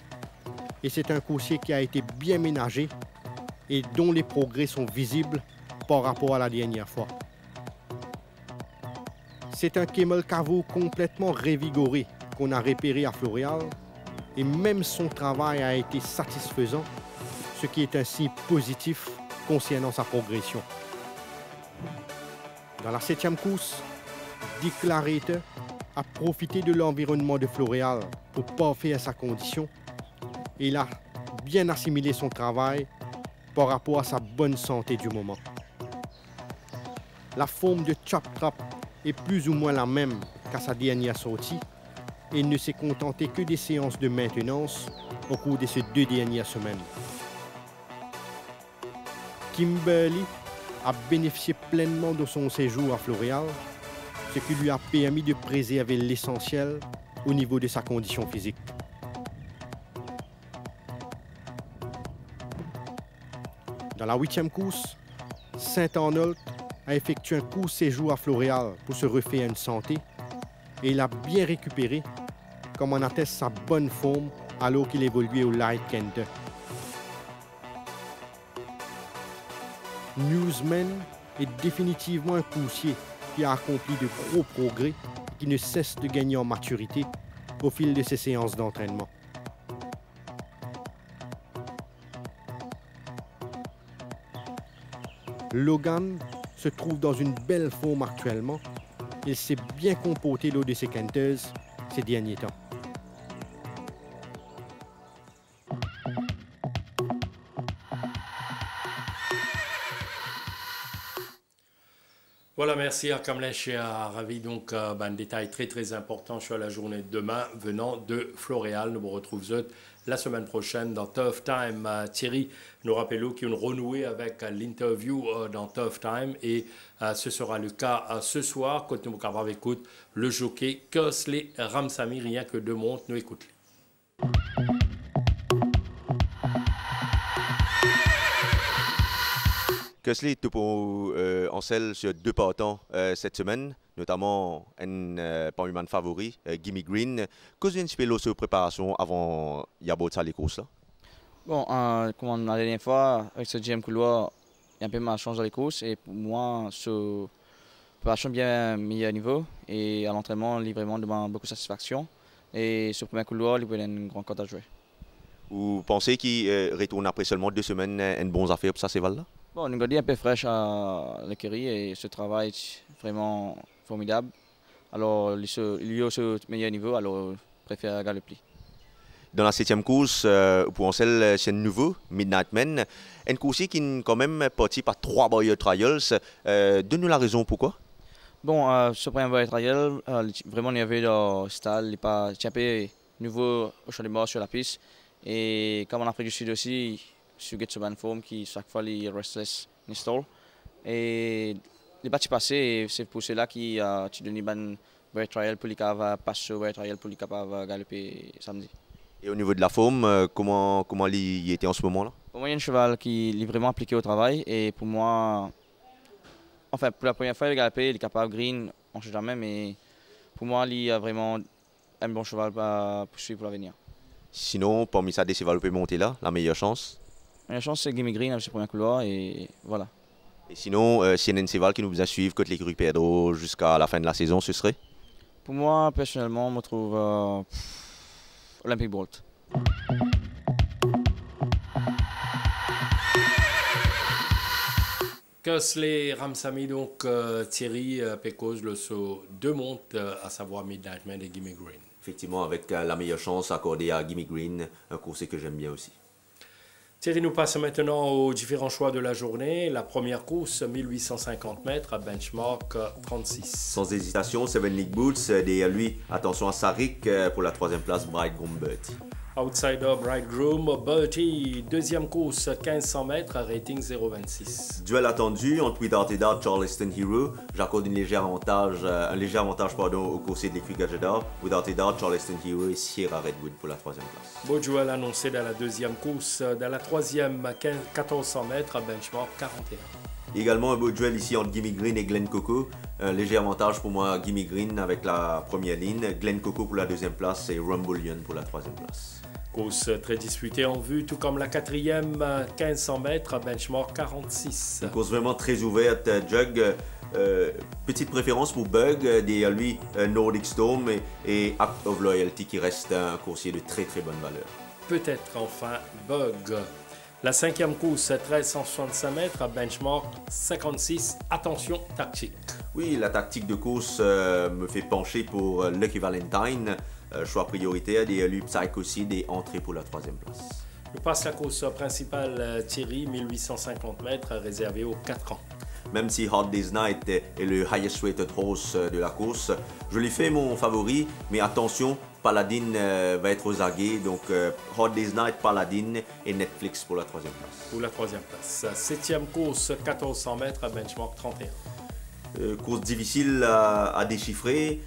[SPEAKER 3] et c'est un coursier qui a été bien ménagé et dont les progrès sont visibles par rapport à la dernière fois. C'est un Camel Caveau complètement révigoré qu'on a repéré à Floréal et même son travail a été satisfaisant, ce qui est un signe positif concernant sa progression. Dans la 7e course, Dick Larater a profité de l'environnement de Floréal pour parfaire sa condition et il a bien assimilé son travail par rapport à sa bonne santé du moment. La forme de Chop Trap est plus ou moins la même qu'à sa dernière sortie et il ne s'est contenté que des séances de maintenance au cours de ces 2 dernières semaines. Kimberly a bénéficié pleinement de son séjour à Floréal, ce qui lui a permis de préserver l'essentiel au niveau de sa condition physique. Dans la 8e course, Saint-Arnold a effectué un court séjour à Floréal pour se refaire une santé et il a bien récupéré, comme en atteste sa bonne forme alors qu'il évoluait au Light Canter. Newsman est définitivement un coursier qui a accompli de gros progrès et qui ne cesse de gagner en maturité au fil de ses séances d'entraînement. Logan se trouve dans une belle forme actuellement. Il s'est bien comporté lors de ses canters ces derniers temps.
[SPEAKER 1] Voilà, merci à Kamlesh et à Ravi. Donc, un détail très important sur la journée de demain venant de Floréal. Nous vous retrouvons la semaine prochaine dans Tough Time. Thierry, nous rappelons qu'il a renoué avec l'interview dans Tough Time et ce sera le cas ce soir quand nous avons écouté le jockey Kersley Ramsamy. Rien que 2 montres, nous écoutons.
[SPEAKER 2] Kersley, tu pour en selle sur 2 partants cette semaine, notamment un parmi mes favoris, Gimme Green. Qu'est-ce que tu fais sur préparation avant les courses là?
[SPEAKER 4] Bon, comme la dernière fois, avec ce GM couloir, il y a un peu ma chance dans les courses et pour moi, ce préparation bien meilleur niveau et à l'entraînement, il vraiment demande beaucoup de satisfaction et ce premier couloir, il a une grande cote à jouer.
[SPEAKER 2] Vous pensez qu'il retourne après seulement 2 semaines une bonne affaire pour ça, c'est là?
[SPEAKER 4] Bon, on est un peu fraîche à l'écurie et ce travail est vraiment formidable. Alors, il y a ce meilleur niveau, alors je préfère galoper.
[SPEAKER 2] Dans la 7e course, pour en selle, c'est nouveau, Midnight Man. Une course qui est quand même partie par 3 Warrior Trials. Donne-nous la raison pourquoi?
[SPEAKER 4] Bon, ce premier Warrior Trial, vraiment nerveux dans le stade, il est un peu nouveau au champ de mort sur la piste. Et comme en Afrique du Sud aussi, je suis en forme qui chaque fois il est restless in stall. Et les bâtis passés, c'est pour cela que tu donnes une Warrior Trial pour les capables passer au Warrior Trial pour les capables galoper samedi.
[SPEAKER 2] Et au niveau de la forme, comment il était en ce moment-là?
[SPEAKER 4] Pour moi, il y a un cheval qui est vraiment appliqué au travail et pour moi, enfin pour la première fois, il est galopé, il est capable green, on ne sait jamais, mais pour moi, il a vraiment un bon cheval pour poursuivre pour l'avenir.
[SPEAKER 2] Sinon, parmi ça, des chevaux peut monter là, la meilleure chance?
[SPEAKER 4] La chance, c'est Gimme Green avec ses premiers couloirs et voilà.
[SPEAKER 2] Et sinon, s'il y a un cheval qui nous a suivi contre l'écurie Pedro jusqu'à la fin de la saison, ce serait?
[SPEAKER 4] Pour moi, personnellement, je me trouve Olympic Bolt.
[SPEAKER 1] Kersley Ramsamy, donc Thierry Pécose, le saut 2 montes, à savoir Midnight Man et Gimme Green.
[SPEAKER 2] Effectivement, avec la meilleure chance accordée à Gimme Green, un coursier que j'aime bien aussi.
[SPEAKER 1] Thierry, nous passons maintenant aux différents choix de la journée. La première course, 1850 mètres, à benchmark 36.
[SPEAKER 2] Sans hésitation, Seven League Boots, derrière lui, attention à Sarik pour la 3e place, Bridegroom Bertie.
[SPEAKER 1] Outsider Bridegroom Bertie, 2e course, 1500 mètres, rating 0,26.
[SPEAKER 2] Duel attendu entre Without a Doubt, Charleston Hero. J'accorde un léger avantage au coursier de l'écurie Gadget. Without a Doubt, Charleston Hero et Sierra Redwood pour la 3e place.
[SPEAKER 1] Beau duel annoncé dans la 2e course. Dans la 3e, 1400 mètres, benchmark 41.
[SPEAKER 2] Également un beau duel ici entre Gimme Green et Glen Coco. Un léger avantage pour moi, Gimme Green avec la première ligne, Glen Coco pour la deuxième place et Rumble pour la troisième place.
[SPEAKER 1] Course très disputée en vue, tout comme la quatrième, 1500 mètres, benchmark 46.
[SPEAKER 2] Une course vraiment très ouverte. Jug, petite préférence pour Bug, derrière lui Nordic Storm et Act of Loyalty qui reste un coursier de très bonne valeur.
[SPEAKER 1] Peut-être enfin Bug. La cinquième course, 1365 mètres, benchmark 56. Attention tactique.
[SPEAKER 2] Oui, la tactique de course me fait pencher pour Lucky Valentine. Choix prioritaire, derrière lui Psychocide et entrée pour la troisième place.
[SPEAKER 1] Nous passe la course principale Thierry, 1850 mètres, réservée aux 4 ans.
[SPEAKER 2] Même si Hard Day's Night est le highest rated horse de la course, je lui fais mon favori, mais attention, Paladin va être aux aguets, donc Hard Day's Night, Paladin et Netflix pour la troisième place.
[SPEAKER 1] Pour la troisième place. Septième course, 1400 mètres, benchmark 31.
[SPEAKER 2] Course difficile à déchiffrer.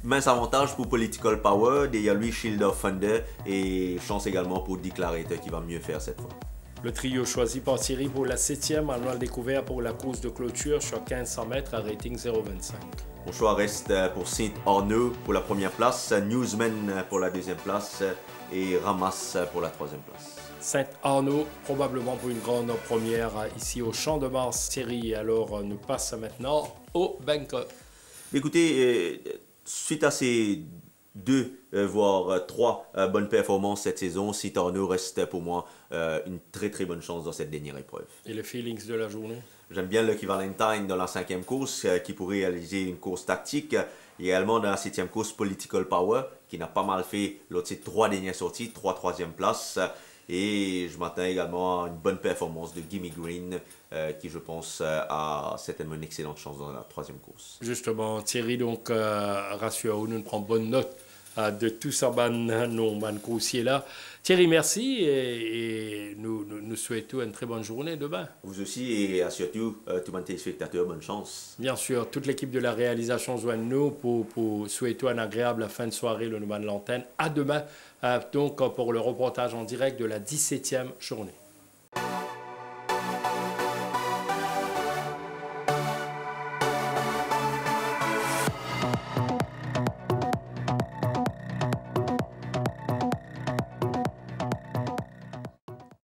[SPEAKER 2] Mince avantage pour Political Power, derrière lui Shield of Thunder et chance également pour Declarator qui va mieux faire cette fois.
[SPEAKER 1] Le trio choisi par Thierry pour la 7e, manuel découvert pour la course de clôture sur 1500 mètres à rating 0,25.
[SPEAKER 2] Mon choix reste pour Saint Arnaud pour la première place, Newsman pour la deuxième place et Ramas pour la troisième place.
[SPEAKER 1] Saint Arnaud, probablement pour une grande première ici au Champ de Mars. Thierry, alors nous passe maintenant au Bangkok.
[SPEAKER 2] Écoutez, suite à ces deux, voire trois bonnes performances cette saison, Saint Arnaud reste pour moi une très bonne chance dans cette dernière épreuve.
[SPEAKER 1] Et le feelings de la journée?
[SPEAKER 2] J'aime bien Lucky Valentine dans la cinquième course qui pourrait réaliser une course tactique. Également dans la septième course Political Power qui n'a pas mal fait lors de ses trois dernières sorties, 3 troisième places. Et je m'attends également à une bonne performance de Gimme Green qui je pense a certainement une excellente chance dans la troisième course.
[SPEAKER 1] Justement, Thierry, donc rassure-nous, nous prenons bonne note de tout ça, nos coursiers là. Thierry, merci et nous souhaitons une très bonne journée demain.
[SPEAKER 2] Vous aussi et surtout tous les téléspectateurs, bonne chance.
[SPEAKER 1] Bien sûr, toute l'équipe de la réalisation joint nous pour souhaiter une agréable fin de soirée le nouvel de l'antenne. À demain, donc pour le reportage en direct de la 17e journée.